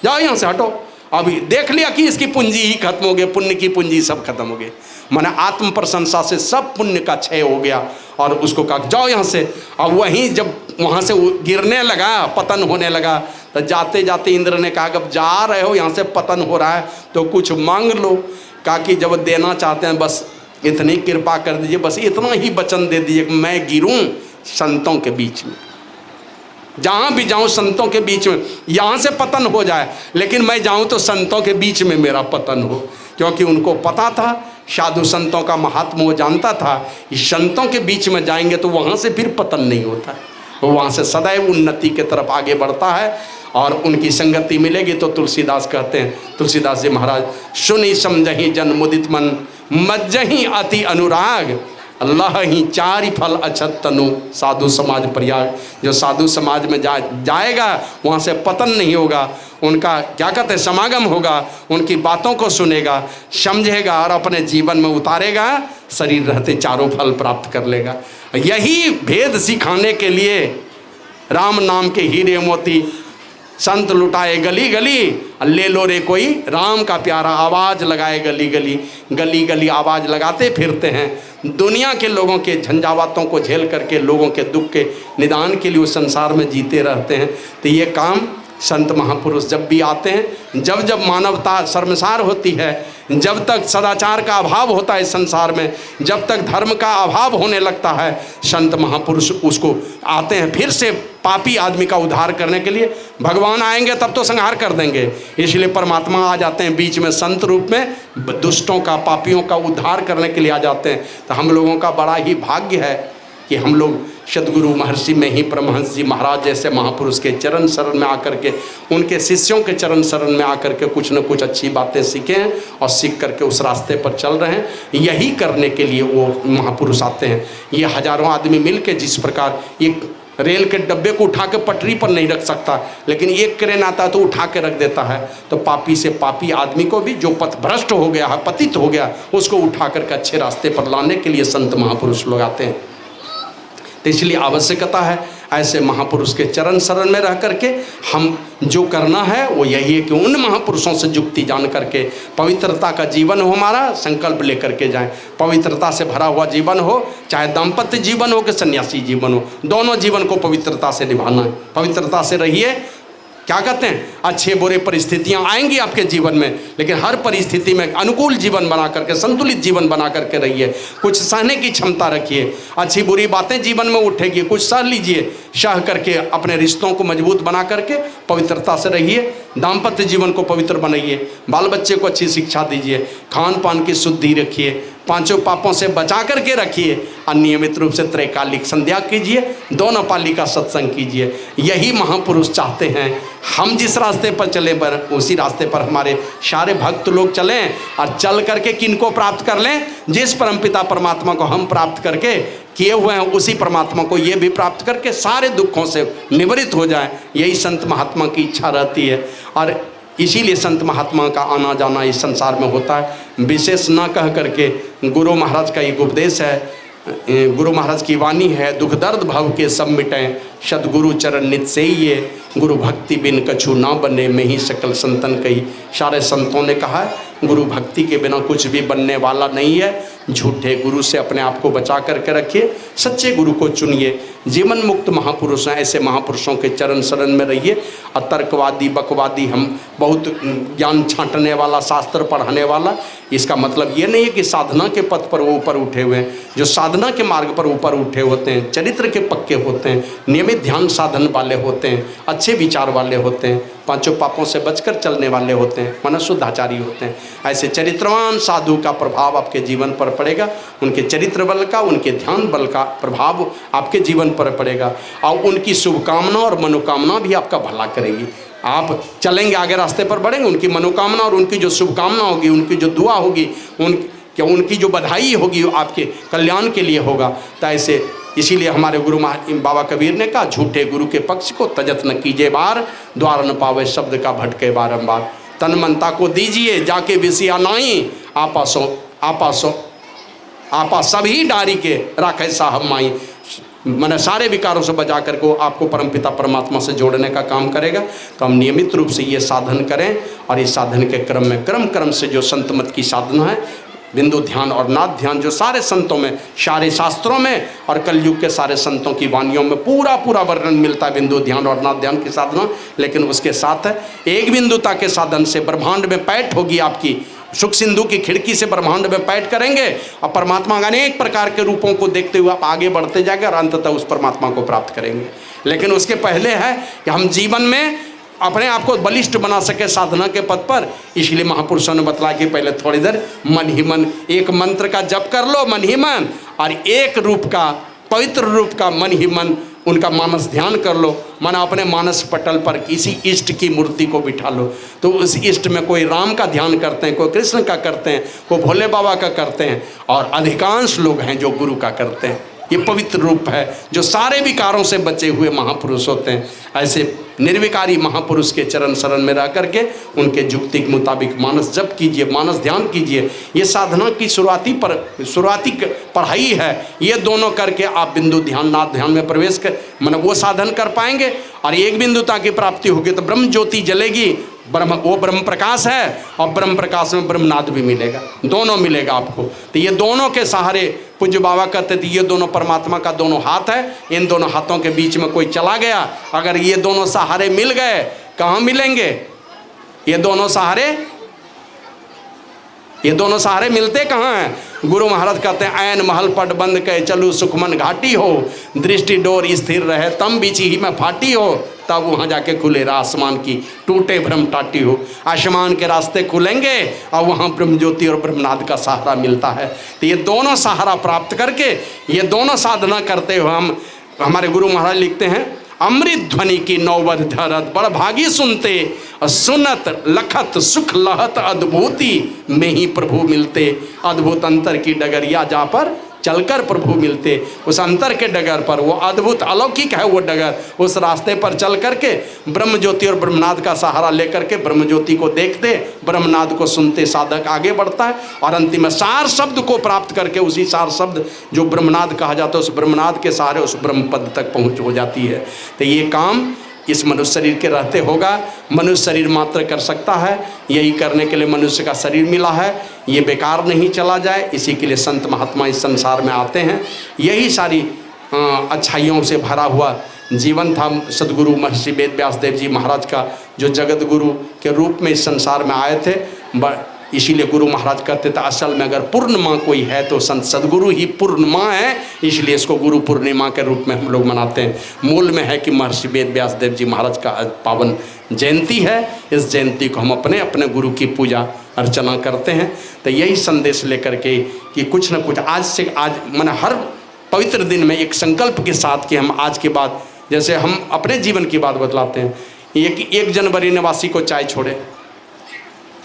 जाओ यहाँ से, हटो। अभी देख लिया कि इसकी पूंजी ही खत्म हो गई, पुण्य की पूंजी सब खत्म हो गई। माने आत्म प्रशंसा से सब पुण्य का क्षय हो गया और उसको कहा जाओ यहाँ से। अब वहीं जब वहाँ से गिरने लगा, पतन होने लगा, तो जाते जाते इंद्र ने कहा जब जा रहे हो, यहाँ से पतन हो रहा है तो कुछ मांग लो। कहा कि जब देना चाहते हैं बस इतनी कृपा कर दीजिए, बस इतना ही वचन दे दीजिए कि मैं गिरूँ संतों के बीच में, जहाँ भी जाऊँ संतों के बीच में, यहाँ से पतन हो जाए लेकिन मैं जाऊँ तो संतों के बीच में मेरा पतन हो। क्योंकि उनको पता था, साधु संतों का महात्मा वो जानता था, संतों के बीच में जाएंगे तो वहाँ से फिर पतन नहीं होता है, वो वहाँ से सदैव उन्नति के तरफ आगे बढ़ता है। और उनकी संगति मिलेगी तो तुलसीदास कहते हैं, तुलसीदास जी महाराज, सुनी समझही जन मुदित मन, मज्जही अति अनुराग, अल्लाह ही चारि फल अछत तनु, साधु समाज प्रयाग। जो साधु समाज में जाएगा वहाँ से पतन नहीं होगा, उनका क्या कहते हैं समागम होगा, उनकी बातों को सुनेगा, समझेगा और अपने जीवन में उतारेगा, शरीर रहते चारों फल प्राप्त कर लेगा। यही भेद सिखाने के लिए राम नाम के हीरे मोती संत लुटाए गली गली, ले लो रे कोई राम का प्यारा, आवाज़ लगाए गली गली। गली गली आवाज़ लगाते फिरते हैं, दुनिया के लोगों के झंझावातों को झेल करके लोगों के दुख के निदान के लिए उस संसार में जीते रहते हैं। तो ये काम संत महापुरुष जब भी आते हैं, जब जब मानवता शर्मसार होती है, जब तक सदाचार का अभाव होता है संसार में, जब तक धर्म का अभाव होने लगता है, संत महापुरुष उसको आते हैं फिर से पापी आदमी का उद्धार करने के लिए। भगवान आएंगे तब तो संहार कर देंगे, इसलिए परमात्मा आ जाते हैं बीच में संत रूप में, दुष्टों का पापियों का उद्धार करने के लिए आ जाते हैं। तो हम लोगों का बड़ा ही भाग्य है कि हम लोग सद्गुरु महर्षि में ही परमहंस जी महाराज जैसे महापुरुष के चरण शरण में आकर के, उनके शिष्यों के चरण शरण में आकर के कुछ न कुछ अच्छी बातें सीखे हैं और सीख करके उस रास्ते पर चल रहे हैं। यही करने के लिए वो महापुरुष आते हैं। ये हजारों आदमी मिल के जिस प्रकार एक रेल के डब्बे को उठा के पटरी पर नहीं रख सकता, लेकिन एक क्रेन आता है तो उठा के रख देता है, तो पापी से पापी आदमी को भी जो पथ भ्रष्ट हो गया है, पतित हो गया, उसको उठा करके अच्छे रास्ते पर लाने के लिए संत महापुरुष लोग आते हैं। तो इसलिए आवश्यकता है ऐसे महापुरुष के चरण शरण में रह करके हम जो करना है वो यही है कि उन महापुरुषों से युक्ति जान करके पवित्रता का जीवन हो, हमारा संकल्प लेकर के जाएं। पवित्रता से भरा हुआ जीवन हो, चाहे दाम्पत्य जीवन हो कि सन्यासी जीवन हो, दोनों जीवन को पवित्रता से निभाना है। पवित्रता से रहिए। क्या कहते हैं, अच्छे बुरे परिस्थितियां आएंगी आपके जीवन में, लेकिन हर परिस्थिति में अनुकूल जीवन बना करके, संतुलित जीवन बना करके रहिए। कुछ सहने की क्षमता रखिए, अच्छी बुरी बातें जीवन में उठेगी, कुछ सह लीजिए, सह करके अपने रिश्तों को मजबूत बना करके पवित्रता से रहिए। दाम्पत्य जीवन को पवित्र बनाइए, बाल बच्चे को अच्छी शिक्षा दीजिए, खान पान की शुद्धि रखिए, पांचों पापों से बचा करके रखिए और नियमित रूप से त्रैकालिक संध्या कीजिए, दोनों पाली का सत्संग कीजिए। यही महापुरुष चाहते हैं। हम जिस रास्ते पर चले पर उसी रास्ते पर हमारे सारे भक्त लोग चलें और चल करके किनको प्राप्त कर लें, जिस परमपिता परमात्मा को हम प्राप्त करके किए हुए हैं उसी परमात्मा को ये भी प्राप्त करके सारे दुखों से निवृत्त हो जाए। यही संत महात्मा की इच्छा रहती है और इसीलिए संत महात्मा का आना जाना इस संसार में होता है। विशेष ना कह करके गुरु महाराज का एक उपदेश है, गुरु महाराज की वाणी है, दुख दर्द भव के सब मिटें, सदगुरु चरण नित से ये, गुरु भक्ति बिन कछु ना बने, में ही सकल संतन कही। सारे संतों ने कहा है गुरु भक्ति के बिना कुछ भी बनने वाला नहीं है। झूठे गुरु से अपने आप को बचा करके रखिए, सच्चे गुरु को चुनिए। जीवन मुक्त महापुरुष हैं, ऐसे महापुरुषों के चरण शरण में रहिए। अतर्कवादी बकवादी, हम बहुत ज्ञान छांटने वाला, शास्त्र पढ़ाने वाला, इसका मतलब ये नहीं है कि साधना के पथ पर वो ऊपर उठे हुए हैं। जो साधना के मार्ग पर ऊपर उठे होते हैं, चरित्र के पक्के होते हैं, नियमित ध्यान साधन वाले होते हैं, अच्छे विचार वाले होते हैं, पांचों पापों से बचकर चलने वाले होते हैं, मन शुद्धाचारी होते हैं, ऐसे चरित्रवान साधु का प्रभाव आपके जीवन पर पड़ेगा। उनके चरित्र बल का, उनके ध्यान बल का प्रभाव आपके जीवन पर पड़ेगा और उनकी शुभकामना और मनोकामना भी आपका भला करेगी। आप चलेंगे आगे, रास्ते पर बढ़ेंगे, उनकी मनोकामना और उनकी जो शुभकामना होगी, उनकी जो दुआ होगी, उनकी जो बधाई होगी आपके कल्याण के लिए होगा। तो ऐसे इसीलिए हमारे गुरु बाबा कबीर ने कहा, झूठे गुरु के पक्ष को तजत न कीजिए बार, द्वार न पावे शब्द का भटके बारंबार। तन मनता को दीजिए जाके विषया नाई, आपा सभी डारी के राखे साहब माई। मैंने सारे विकारों से बचा कर को आपको परमपिता परमात्मा से जोड़ने का काम करेगा। तो हम नियमित रूप से ये साधन करें और इस साधन के क्रम में क्रम से जो संत मत की साधना है, बिंदु ध्यान और नाद ध्यान, जो सारे संतों में, सारे शास्त्रों में और कलयुग के सारे संतों की वाणियों में पूरा वर्णन मिलता है बिंदु ध्यान और नाद ध्यान की साधना। लेकिन उसके साथ एक बिंदुता के साधन से ब्रह्मांड में पैठ होगी आपकी। सुख सिंधु की खिड़की से ब्रह्मांड में पैठ करेंगे और परमात्मा के अनेक प्रकार के रूपों को देखते हुए आप आगे बढ़ते जाएंगे और अंततः उस परमात्मा को प्राप्त करेंगे। लेकिन उसके पहले है कि हम जीवन में अपने आप को बलिष्ठ बना सके साधना के पथ पर। इसलिए महापुरुषों ने बतलाया कि पहले थोड़ी देर मन ही मन एक मंत्र का जप कर लो, मन ही मन, और एक रूप का, पवित्र रूप का मन ही मन उनका मानस ध्यान कर लो। माना अपने मानस पटल पर किसी इष्ट की मूर्ति को बिठा लो, तो उस इष्ट में कोई राम का ध्यान करते हैं, कोई कृष्ण का करते हैं, कोई भोले बाबा का करते हैं, और अधिकांश लोग हैं जो गुरु का करते हैं। ये पवित्र रूप है जो सारे विकारों से बचे हुए महापुरुष होते हैं। ऐसे निर्विकारी महापुरुष के चरण शरण में रह करके उनके जुक्ति के मुताबिक मानस जप कीजिए, मानस ध्यान कीजिए। ये साधना की शुरुआती पढ़ाई है। ये दोनों करके आप बिंदु ध्यान नाद ध्यान में प्रवेश कर मतलब वो साधन कर पाएंगे और एक बिंदुता की प्राप्ति होगी तो ब्रह्म ज्योति जलेगी। वो ब्रह्म प्रकाश है और ब्रह्म प्रकाश में ब्रह्मनाद भी मिलेगा, दोनों मिलेगा आपको। तो ये दोनों के सहारे पूज्य बाबा कहते थे ये दोनों परमात्मा का दोनों हाथ है। इन दोनों हाथों के बीच में कोई चला गया, अगर ये दोनों सहारे मिल गए, कहाँ मिलेंगे ये दोनों सहारे? ये दोनों सहारे मिलते कहाँ हैं? गुरु महाराज कहते हैं ऐन महल पट बंद कहे चलू सुखमन घाटी हो, दृष्टि डोर स्थिर रहे तम बीची ही में फाटी हो, तब वहाँ जाके खुले आसमान की टूटे भ्रम टाटी हो। आसमान के रास्ते खुलेंगे और वहाँ ब्रह्म ज्योति और ब्रह्मनाद का सहारा मिलता है। तो ये दोनों सहारा प्राप्त करके ये दोनों साधना करते हुए हम, हमारे गुरु महाराज लिखते हैं, अमृत ध्वनि की नौबत धरत बड़ भागी सुनते, सुनत लखत सुख लहत अद्भुति में ही प्रभु मिलते। अद्भुत अंतर की डगरिया जा पर चलकर प्रभु मिलते। उस अंतर के डगर पर, वो अद्भुत अलौकिक है वो डगर, उस रास्ते पर चल करके ब्रह्म ज्योति और ब्रह्मनाद का सहारा लेकर के ब्रह्म ज्योति को देखते, ब्रह्मनाद को सुनते साधक आगे बढ़ता है और अंतिम में सार शब्द को प्राप्त करके उसी सार शब्द जो ब्रह्मनाद कहा जाता है उस ब्रह्मनाद के सहारे उस ब्रह्म पद तक पहुँच हो जाती है। तो ये काम इस मनुष्य शरीर के रहते होगा। मनुष्य शरीर मात्र कर सकता है, यही करने के लिए मनुष्य का शरीर मिला है, ये बेकार नहीं चला जाए, इसी के लिए संत महात्मा इस संसार में आते हैं। यही सारी अच्छाइयों से भरा हुआ जीवन था सदगुरु महर्षि वेद व्यास देव जी महाराज का, जो जगत गुरु के रूप में इस संसार में आए थे। इसीलिए गुरु महाराज कहते थे असल में अगर पूर्णिमा कोई है तो संत सदगुरु ही पूर्णिमा है, इसलिए इसको गुरु पूर्णिमा के रूप में हम लोग मनाते हैं। मूल में है कि महर्षि वेद व्यास देव जी महाराज का पावन जयंती है। इस जयंती को हम अपने अपने गुरु की पूजा अर्चना करते हैं। तो यही संदेश लेकर के कि कुछ न कुछ आज से आज मैंने हर पवित्र दिन में एक संकल्प के साथ कि हम आज के बाद, जैसे हम अपने जीवन की बात बतलाते हैं, 1 जनवरी निवासी को चाय छोड़े,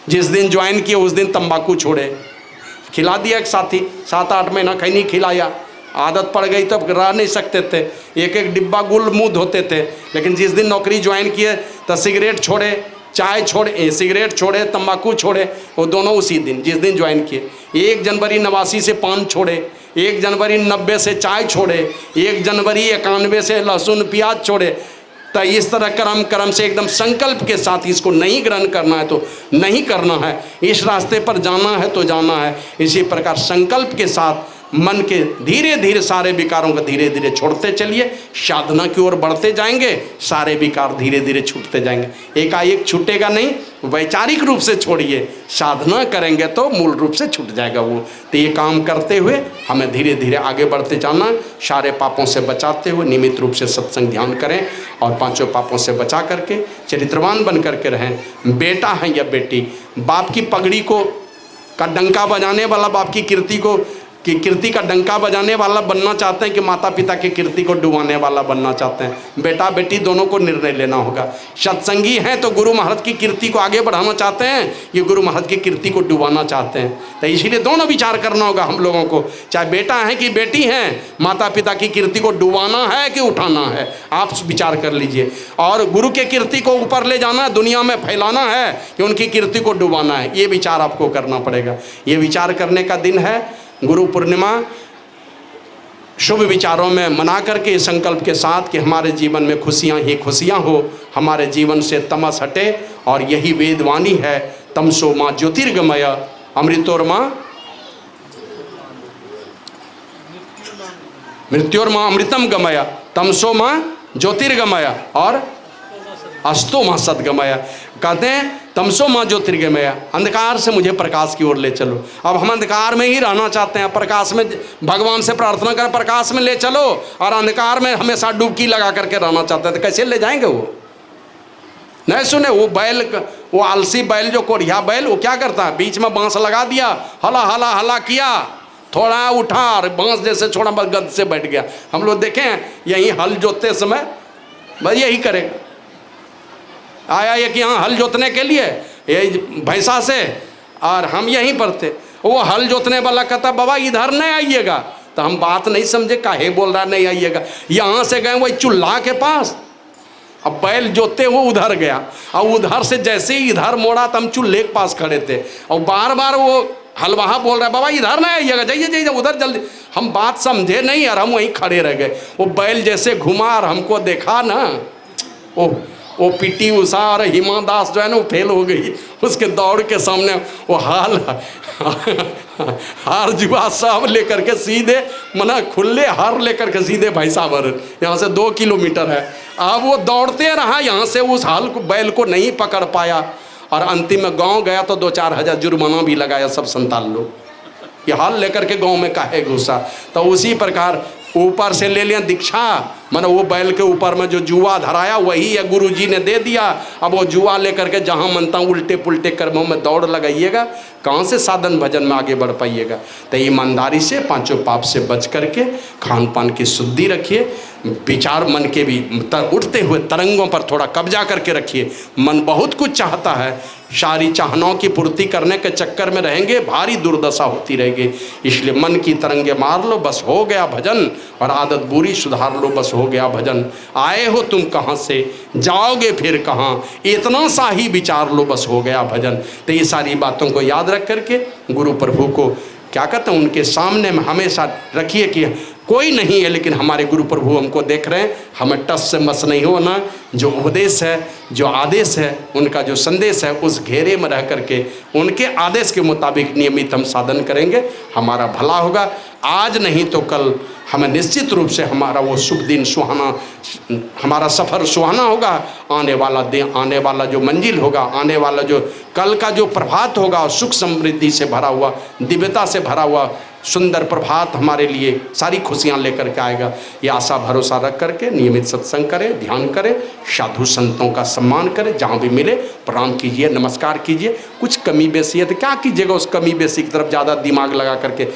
जिस दिन ज्वाइन किए उस दिन तंबाकू छोड़े, खिला दिया एक साथी 7-8 महीना कहीं नहीं खिलाया, आदत पड़ गई तब रह नहीं सकते थे, एक डिब्बा गुल मुँह धोते थे। लेकिन जिस दिन नौकरी ज्वाइन किए तो सिगरेट छोड़े, चाय छोड़े, सिगरेट छोड़े, तंबाकू छोड़े, वो दोनों उसी दिन जिस दिन ज्वाइन किए। 1 जनवरी 89 से पान छोड़े, 1 जनवरी 90 से चाय छोड़े, 1 जनवरी 91 से लहसुन प्याज छोड़े। तो इस तरह कर्म कर्म से एकदम संकल्प के साथ इसको नहीं ग्रहण करना है तो नहीं करना है, इस रास्ते पर जाना है तो जाना है। इसी प्रकार संकल्प के साथ मन के धीरे धीरे सारे विकारों को धीरे धीरे छोड़ते चलिए, साधना की ओर बढ़ते जाएंगे, सारे विकार धीरे धीरे छूटते जाएंगे। एकाएक छूटेगा नहीं, वैचारिक रूप से छोड़िए, साधना करेंगे तो मूल रूप से छूट जाएगा वो। तो ये काम करते हुए हमें धीरे धीरे आगे बढ़ते जाना, सारे पापों से बचाते हुए नियमित रूप से सत्संग ध्यान करें और पांचों पापों से बचा करके चरित्रवान बन करके रहें। बेटा है या बेटी, बाप की पगड़ी को का डंका बजाने वाला, बाप की कीर्ति का डंका बजाने वाला बनना चाहते हैं कि माता पिता की कीर्ति को डुबाने वाला बनना चाहते हैं? बेटा बेटी दोनों को निर्णय लेना होगा। सत्संगी हैं तो गुरु महाराज की कीर्ति को आगे बढ़ाना चाहते हैं, ये गुरु महाराज की कीर्ति को डुबाना चाहते हैं। तो इसीलिए दोनों विचार करना होगा हम लोगों को, चाहे बेटा है कि बेटी हैं, माता पिता की कीर्ति को डुबाना है कि उठाना है, आप विचार कर लीजिए। और गुरु के कीर्ति को ऊपर ले जाना, दुनिया में फैलाना है कि उनकी कीर्ति को डुबाना है, ये विचार आपको करना पड़ेगा। ये विचार करने का दिन है गुरु पूर्णिमा। शुभ विचारों में मना करके संकल्प के साथ कि हमारे जीवन में खुशियां ही खुशियां हो, हमारे जीवन से तमस हटे। और यही वेदवाणी है, तमसो माँ ज्योतिर्गमय अमृतोर्मा मृत्योर्मा अमृतम गमय, तमसो माँ ज्योतिर्गमय और अस्तो माँ सदगमय। कहते हैं तमसो माँ ज्योतिर्गमय, अंधकार से मुझे प्रकाश की ओर ले चलो। अब हम अंधकार में ही रहना चाहते हैं, प्रकाश में भगवान से प्रार्थना करें प्रकाश में ले चलो, और अंधकार में हमेशा डुबकी लगा करके रहना चाहते हैं, तो कैसे ले जाएंगे? वो नहीं सुने, वो बैल, वो आलसी बैल, जो कोढ़िया बैल, वो क्या करता है, बीच में बांस लगा दिया, हला हला हला किया, थोड़ा उठा और बांस जैसे छोड़ा, बस गद से बैठ गया। हम लोग देखें यही हल जोतते समय बस यही करेगा, आया ये कि यहाँ हल जोतने के लिए यही भैंसा से, और हम यहीं पर थे। वो हल जोतने वाला कहता बाबा इधर नहीं आइएगा, तो हम बात नहीं समझे, काहे बोल रहा नहीं आइएगा। यहाँ से गए वही चूल्हा के पास, अब बैल जोतते हुए उधर गया, और उधर से जैसे ही इधर मोड़ा तो हम चूल्हे के पास खड़े थे, और बार बार वो हलवाहा बोल रहा है बाबा इधर नहीं आइएगा, जाइए जाइए उधर जल्दी। हम बात समझे नहीं और हम वहीं खड़े रह गए। वो बैल जैसे घुमा और हमको देखा ना, वो पीटी उषा और हिमा दास जो है ना वो फेल हो गई, उसके दौड़ के सामने वो हार जुआ सब लेकर के सीधे मना खुले हार लेकर के सीधे भैंसावर, यहाँ से 2 किलोमीटर है। अब वो दौड़ते रहा, यहाँ से उस हाल को बैल को नहीं पकड़ पाया, और अंतिम में गांव गया तो 2-4 हज़ार जुर्माना भी लगाया सब संतान लोग, ये हाल लेकर के गांव में काहे घुसा। तो उसी प्रकार ऊपर से ले लिया दीक्षा, मानो वो बैल के ऊपर में जो जुआ धराया वही है गुरुजी ने दे दिया। अब वो जुआ लेकर के जहाँ मनता उल्टे पुल्टे कर्मों में दौड़ लगाइएगा, कहाँ से साधन भजन में आगे बढ़ पाइएगा। तो ईमानदारी से पांचों पाप से बच करके खान पान की शुद्धि रखिए, विचार मन के भी उठते हुए तरंगों पर थोड़ा कब्जा करके रखिए। मन बहुत कुछ चाहता है, सारी चाहनाओं की पूर्ति करने के चक्कर में रहेंगे, भारी दुर्दशा होती रहेगी। इसलिए मन की तरंगे मार लो, बस हो गया भजन, और आदत बुरी सुधार लो, बस हो गया भजन। आए हो तुम कहाँ से, जाओगे फिर कहाँ, इतना सा ही विचार लो, बस हो गया भजन। तो ये सारी बातों को याद रख करके गुरु प्रभु को क्या कहते हैं, उनके सामने में हमेशा रखिए कि कोई नहीं है लेकिन हमारे गुरु प्रभु हमको देख रहे हैं, हमें टस से मस नहीं होना। जो उपदेश है, जो आदेश है, उनका जो संदेश है, उस घेरे में रह करके उनके आदेश के मुताबिक नियमित हम साधन करेंगे, हमारा भला होगा। आज नहीं तो कल हमें निश्चित रूप से हमारा वो शुभ दिन सुहाना, हमारा सफ़र सुहाना होगा। आने वाला दिन, आने वाला जो मंजिल होगा, आने वाला जो कल का जो प्रभात होगा, सुख समृद्धि से भरा हुआ, दिव्यता से भरा हुआ सुंदर प्रभात हमारे लिए सारी खुशियाँ लेकर के आएगा। ये आशा भरोसा रख करके नियमित सत्संग करें, ध्यान करें, साधु संतों का सम्मान करें, जहाँ भी मिले प्रणाम कीजिए, नमस्कार कीजिए। कुछ कमी बेसी है तो क्या कीजिएगा, उस कमी बेसी की तरफ ज़्यादा दिमाग लगा करके।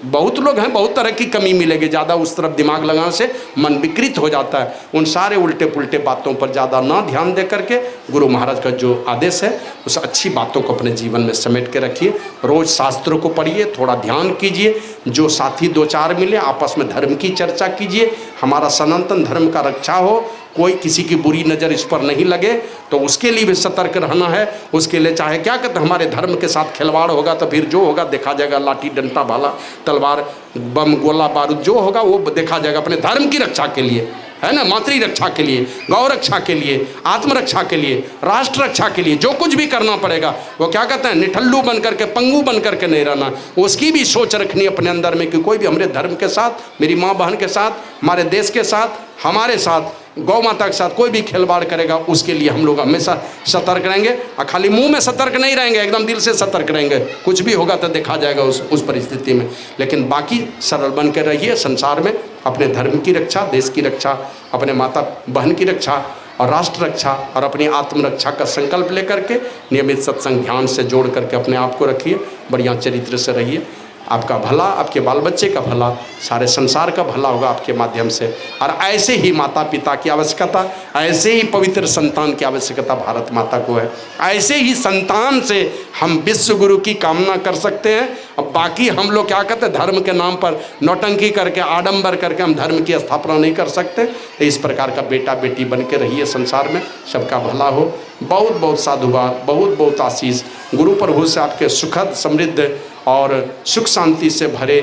बहुत लोग हैं, बहुत तरह की कमी मिलेगी, ज़्यादा उस तरफ दिमाग लगाने से मन विकृत हो जाता है। उन सारे उल्टे पुल्टे बातों पर ज़्यादा ना ध्यान दे करके गुरु महाराज का जो आदेश है उस अच्छी बातों को अपने जीवन में समेट के रखिए। रोज़ शास्त्रों को पढ़िए, थोड़ा ध्यान कीजिए, जो साथी 2-4 मिले आपस में धर्म की चर्चा कीजिए, हमारा सनातन धर्म का रक्षा हो, कोई किसी की बुरी नज़र इस पर नहीं लगे, तो उसके लिए भी सतर्क रहना है। उसके लिए चाहे क्या कहते हैं, हमारे धर्म के साथ खिलवाड़ होगा तो फिर जो होगा देखा जाएगा, लाठी डंडा भाला तलवार बम गोला बारूद जो होगा वो देखा जाएगा, अपने धर्म की रक्षा के लिए है ना, मातृ रक्षा के लिए, गौ रक्षा के लिए, आत्मरक्षा के लिए, राष्ट्र रक्षा के लिए जो कुछ भी करना पड़ेगा। वो क्या कहते हैं, निठल्लू बन करके, पंगु बन करके नहीं रहना, उसकी भी सोच रखनी अपने अंदर में कि कोई भी हमारे धर्म के साथ, मेरी माँ बहन के साथ, हमारे देश के साथ, हमारे साथ, गौ माता के साथ कोई भी खिलवाड़ करेगा उसके लिए हम लोग हमेशा सतर्क रहेंगे। और खाली मुंह में सतर्क नहीं रहेंगे, एकदम दिल से सतर्क रहेंगे। कुछ भी होगा तो देखा जाएगा उस परिस्थिति में, लेकिन बाकी सरल बन कर रहिए संसार में। अपने धर्म की रक्षा, देश की रक्षा, अपने माता बहन की रक्षा और राष्ट्र रक्षा और अपनी आत्मरक्षा का संकल्प लेकर के नियमित सत्संग ध्यान से जोड़ करके अपने आप को रखिए, बढ़िया चरित्र से रहिए। आपका भला, आपके बाल बच्चे का भला, सारे संसार का भला होगा आपके माध्यम से। और ऐसे ही माता पिता की आवश्यकता, ऐसे ही पवित्र संतान की आवश्यकता भारत माता को है। ऐसे ही संतान से हम विश्व गुरु की कामना कर सकते हैं। अब बाकी हम लोग क्या कहते हैं, धर्म के नाम पर नौटंकी करके, आडंबर करके हम धर्म की स्थापना नहीं कर सकते। तो इस प्रकार का बेटा बेटी बन के रहिए संसार में, सबका भला हो। बहुत बहुत साधुवाद, बहुत बहुत आशीष गुरु प्रभु से आपके सुखद, समृद्ध और सुख शांति से भरे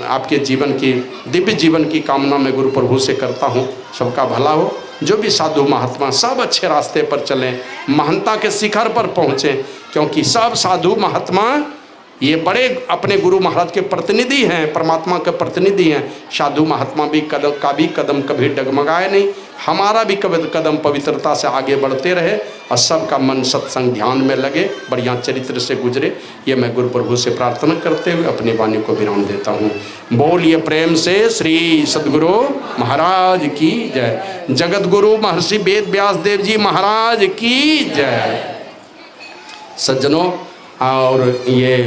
आपके जीवन की, दिव्य जीवन की कामना मैं गुरु प्रभु से करता हूँ। सबका भला हो। जो भी साधु महात्मा सब अच्छे रास्ते पर चलें, महानता के शिखर पर पहुँचें, क्योंकि सब साधु महात्मा ये बड़े अपने गुरु महाराज के प्रतिनिधि हैं, परमात्मा के प्रतिनिधि हैं। साधु महात्मा भी कदम कभी डगमगाए नहीं। हमारा भी कदम पवित्रता से आगे बढ़ते रहे और सबका मन सत्संग ध्यान में लगे, बढ़िया चरित्र से गुजरे। ये मैं गुरु प्रभु से प्रार्थना करते हुए अपनी वाणी को विराम देता हूँ। बोलिए प्रेम से श्री सद्गुरु महाराज की जय। जगत गुरु महर्षि वेद व्यास देव जी महाराज की जय। सज्जनों, और ये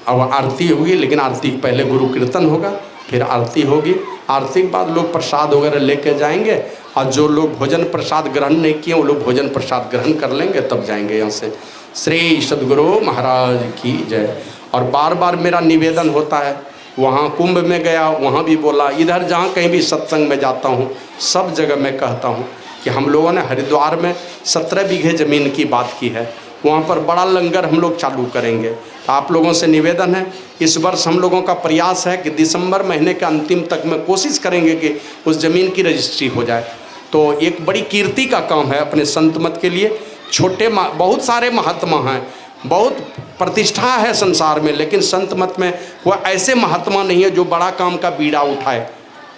अब आरती होगी, लेकिन आरती के पहले गुरु कीर्तन होगा, फिर आरती होगी। आरती के बाद लोग प्रसाद वगैरह लेके जाएंगे, और जो लोग भोजन प्रसाद ग्रहण नहीं किए वो लोग भोजन प्रसाद ग्रहण कर लेंगे, तब जाएंगे यहाँ से। श्री सद्गुरु महाराज की जय। और बार बार मेरा निवेदन होता है, वहाँ कुंभ में गया, वहाँ भी बोला, इधर जहाँ कहीं भी सत्संग में जाता हूँ सब जगह मैं कहता हूँ कि हम लोगों ने हरिद्वार में 17 बीघे ज़मीन की बात की है, वहाँ पर बड़ा लंगर हम लोग चालू करेंगे। तो आप लोगों से निवेदन है, इस वर्ष हम लोगों का प्रयास है कि दिसंबर महीने के अंतिम तक में कोशिश करेंगे कि उस ज़मीन की रजिस्ट्री हो जाए। तो एक बड़ी कीर्ति का काम है अपने संत मत के लिए। छोटे बहुत सारे महात्मा हैं, बहुत प्रतिष्ठा है संसार में, लेकिन संत मत में वो ऐसे महात्मा नहीं है जो बड़ा काम का बीड़ा उठाए।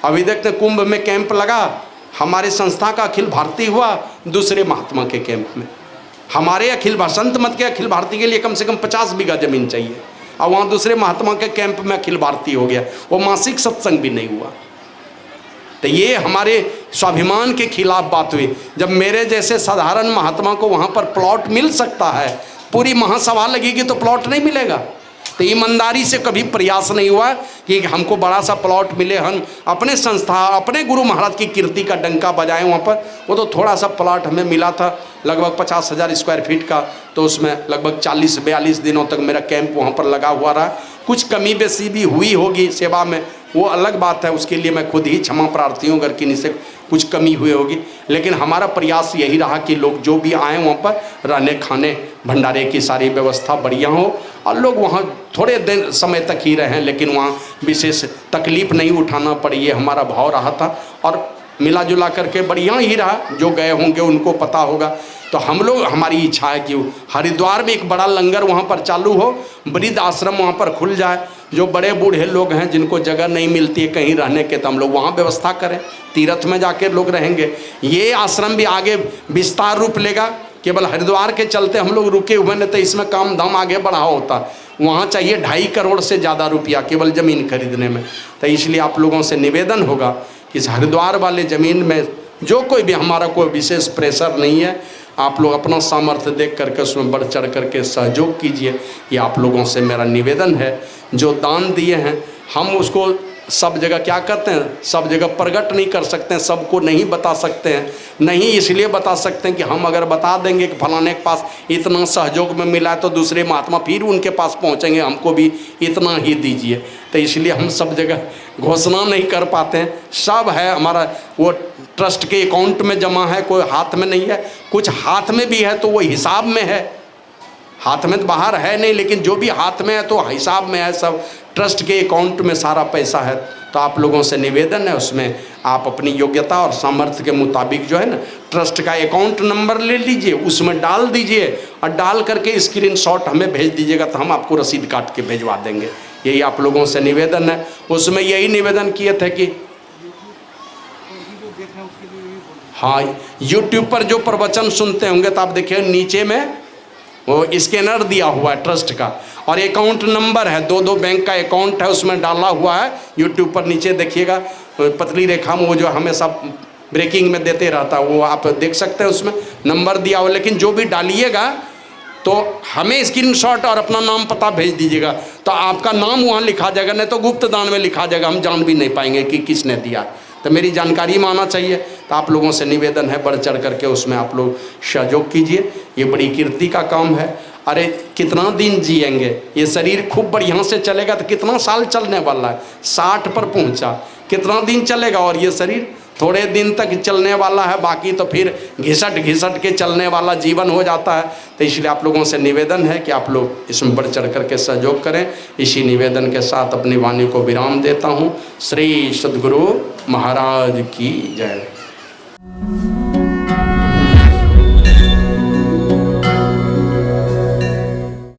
अभी देखते कुंभ में कैंप लगा, हमारे संस्था का अखिल भारतीय हुआ दूसरे महात्मा के कैंप में। हमारे संत मत के अखिल भारतीय के लिए कम से कम 50 बीघा जमीन चाहिए, और वहाँ दूसरे महात्मा के कैंप में अखिल भारतीय हो गया, वो मासिक सत्संग भी नहीं हुआ। तो ये हमारे स्वाभिमान के खिलाफ बात हुई। जब मेरे जैसे साधारण महात्मा को वहाँ पर प्लॉट मिल सकता है, पूरी महासभा लगेगी तो प्लॉट नहीं मिलेगा। तो ईमानदारी से कभी प्रयास नहीं हुआ कि हमको बड़ा सा प्लॉट मिले, हम अपने संस्था, अपने गुरु महाराज की कीर्ति का डंका बजाएं वहाँ पर। वो तो थोड़ा सा प्लॉट हमें मिला था लगभग 50,000 स्क्वायर फीट का, तो उसमें लगभग 40-42 दिनों तक मेरा कैंप वहाँ पर लगा हुआ रहा। कुछ कमी बेसी भी हुई होगी सेवा में, वो अलग बात है, उसके लिए मैं खुद ही क्षमा प्रार्थी हूँ अगर किन्हीं से कुछ कमी हुई होगी। लेकिन हमारा प्रयास यही रहा कि लोग जो भी आएँ वहाँ पर रहने खाने भंडारे की सारी व्यवस्था बढ़िया हो, और लोग वहाँ थोड़े दिन समय तक ही रहें, लेकिन वहाँ विशेष तकलीफ़ नहीं उठाना पड़ी, ये हमारा भाव रहा था। और मिला जुला करके बढ़िया ही रहा, जो गए होंगे उनको पता होगा। तो हम लोग, हमारी इच्छा है कि हरिद्वार में एक बड़ा लंगर वहाँ पर चालू हो, वृद्ध आश्रम वहाँ पर खुल जाए। जो बड़े बूढ़े लोग हैं जिनको जगह नहीं मिलती है कहीं रहने के, तो हम लोग वहाँ व्यवस्था करें, तीर्थ में जाकर लोग रहेंगे। ये आश्रम भी आगे विस्तार रूप लेगा। केवल हरिद्वार के चलते हम लोग रुके हुए नहीं, तो इसमें काम धाम आगे बढ़ा होता। वहाँ चाहिए 2.5 करोड़ से ज़्यादा रुपया केवल ज़मीन खरीदने में। तो इसलिए आप लोगों से निवेदन होगा कि इस हरिद्वार वाले ज़मीन में जो कोई भी, हमारा कोई विशेष प्रेशर नहीं है, आप लोग अपना सामर्थ्य देख करके उसमें बढ़ चढ़ करके सहयोग कीजिए। ये आप लोगों से मेरा निवेदन है। जो दान दिए हैं हम उसको सब जगह क्या कहते हैं, सब जगह प्रकट नहीं कर सकते हैं, सबको नहीं बता सकते हैं। नहीं इसलिए बता सकते हैं कि हम अगर बता देंगे कि फलाने के पास इतना सहयोग में मिला है, तो दूसरे महात्मा फिर उनके पास पहुंचेंगे, हमको भी इतना ही दीजिए। तो इसलिए हम सब जगह घोषणा नहीं कर पाते हैं। सब है हमारा, वो ट्रस्ट के अकाउंट में जमा है, कोई हाथ में नहीं है। कुछ हाथ में भी है तो वो हिसाब में है। हाथ में तो बाहर है नहीं, लेकिन जो भी हाथ में है तो हिसाब में है, सब ट्रस्ट के अकाउंट में सारा पैसा है। तो आप लोगों से निवेदन है, उसमें आप अपनी योग्यता और सामर्थ्य के मुताबिक जो है ना, ट्रस्ट का अकाउंट नंबर ले लीजिए, उसमें डाल दीजिए और डाल करके स्क्रीनशॉट हमें भेज दीजिएगा, तो हम आपको रसीद काट के भिजवा देंगे। यही आप लोगों से निवेदन है। उसमें यही निवेदन किए थे कि हाँ, यूट्यूब पर जो प्रवचन सुनते होंगे तो आप देखिए नीचे में वो स्कैनर दिया हुआ है ट्रस्ट का, और अकाउंट नंबर है, 2 बैंक का अकाउंट है, उसमें डाला हुआ है। यूट्यूब पर नीचे देखिएगा पतली रेखा में वो जो हमेशा ब्रेकिंग में देते रहता है, वो आप देख सकते हैं, उसमें नंबर दिया हुआ। लेकिन जो भी डालिएगा तो हमें स्क्रीनशॉट और अपना नाम पता भेज दीजिएगा, तो आपका नाम वहाँ लिखा जाएगा, नहीं तो गुप्त दान में लिखा जाएगा, हम जान भी नहीं पाएंगे कि किसने दिया। तो मेरी जानकारी में आना चाहिए। तो आप लोगों से निवेदन है, बढ़ चढ़ करके उसमें आप लोग सहयोग कीजिए। ये बड़ी कीर्ति का काम है। अरे कितना दिन जिएंगे, ये शरीर खूब बढ़िया से चलेगा तो कितना साल चलने वाला है, 60 पर पहुंचा, कितना दिन चलेगा। और ये शरीर थोड़े दिन तक चलने वाला है, बाकी तो फिर घिसट घिसट के चलने वाला जीवन हो जाता है। तो इसलिए आप लोगों से निवेदन है कि आप लोग इसमें बढ़ चढ़ करके सहयोग करें। इसी निवेदन के साथ अपनी वाणी को विराम देता हूँ। श्री सद्गुरु महाराज की जय।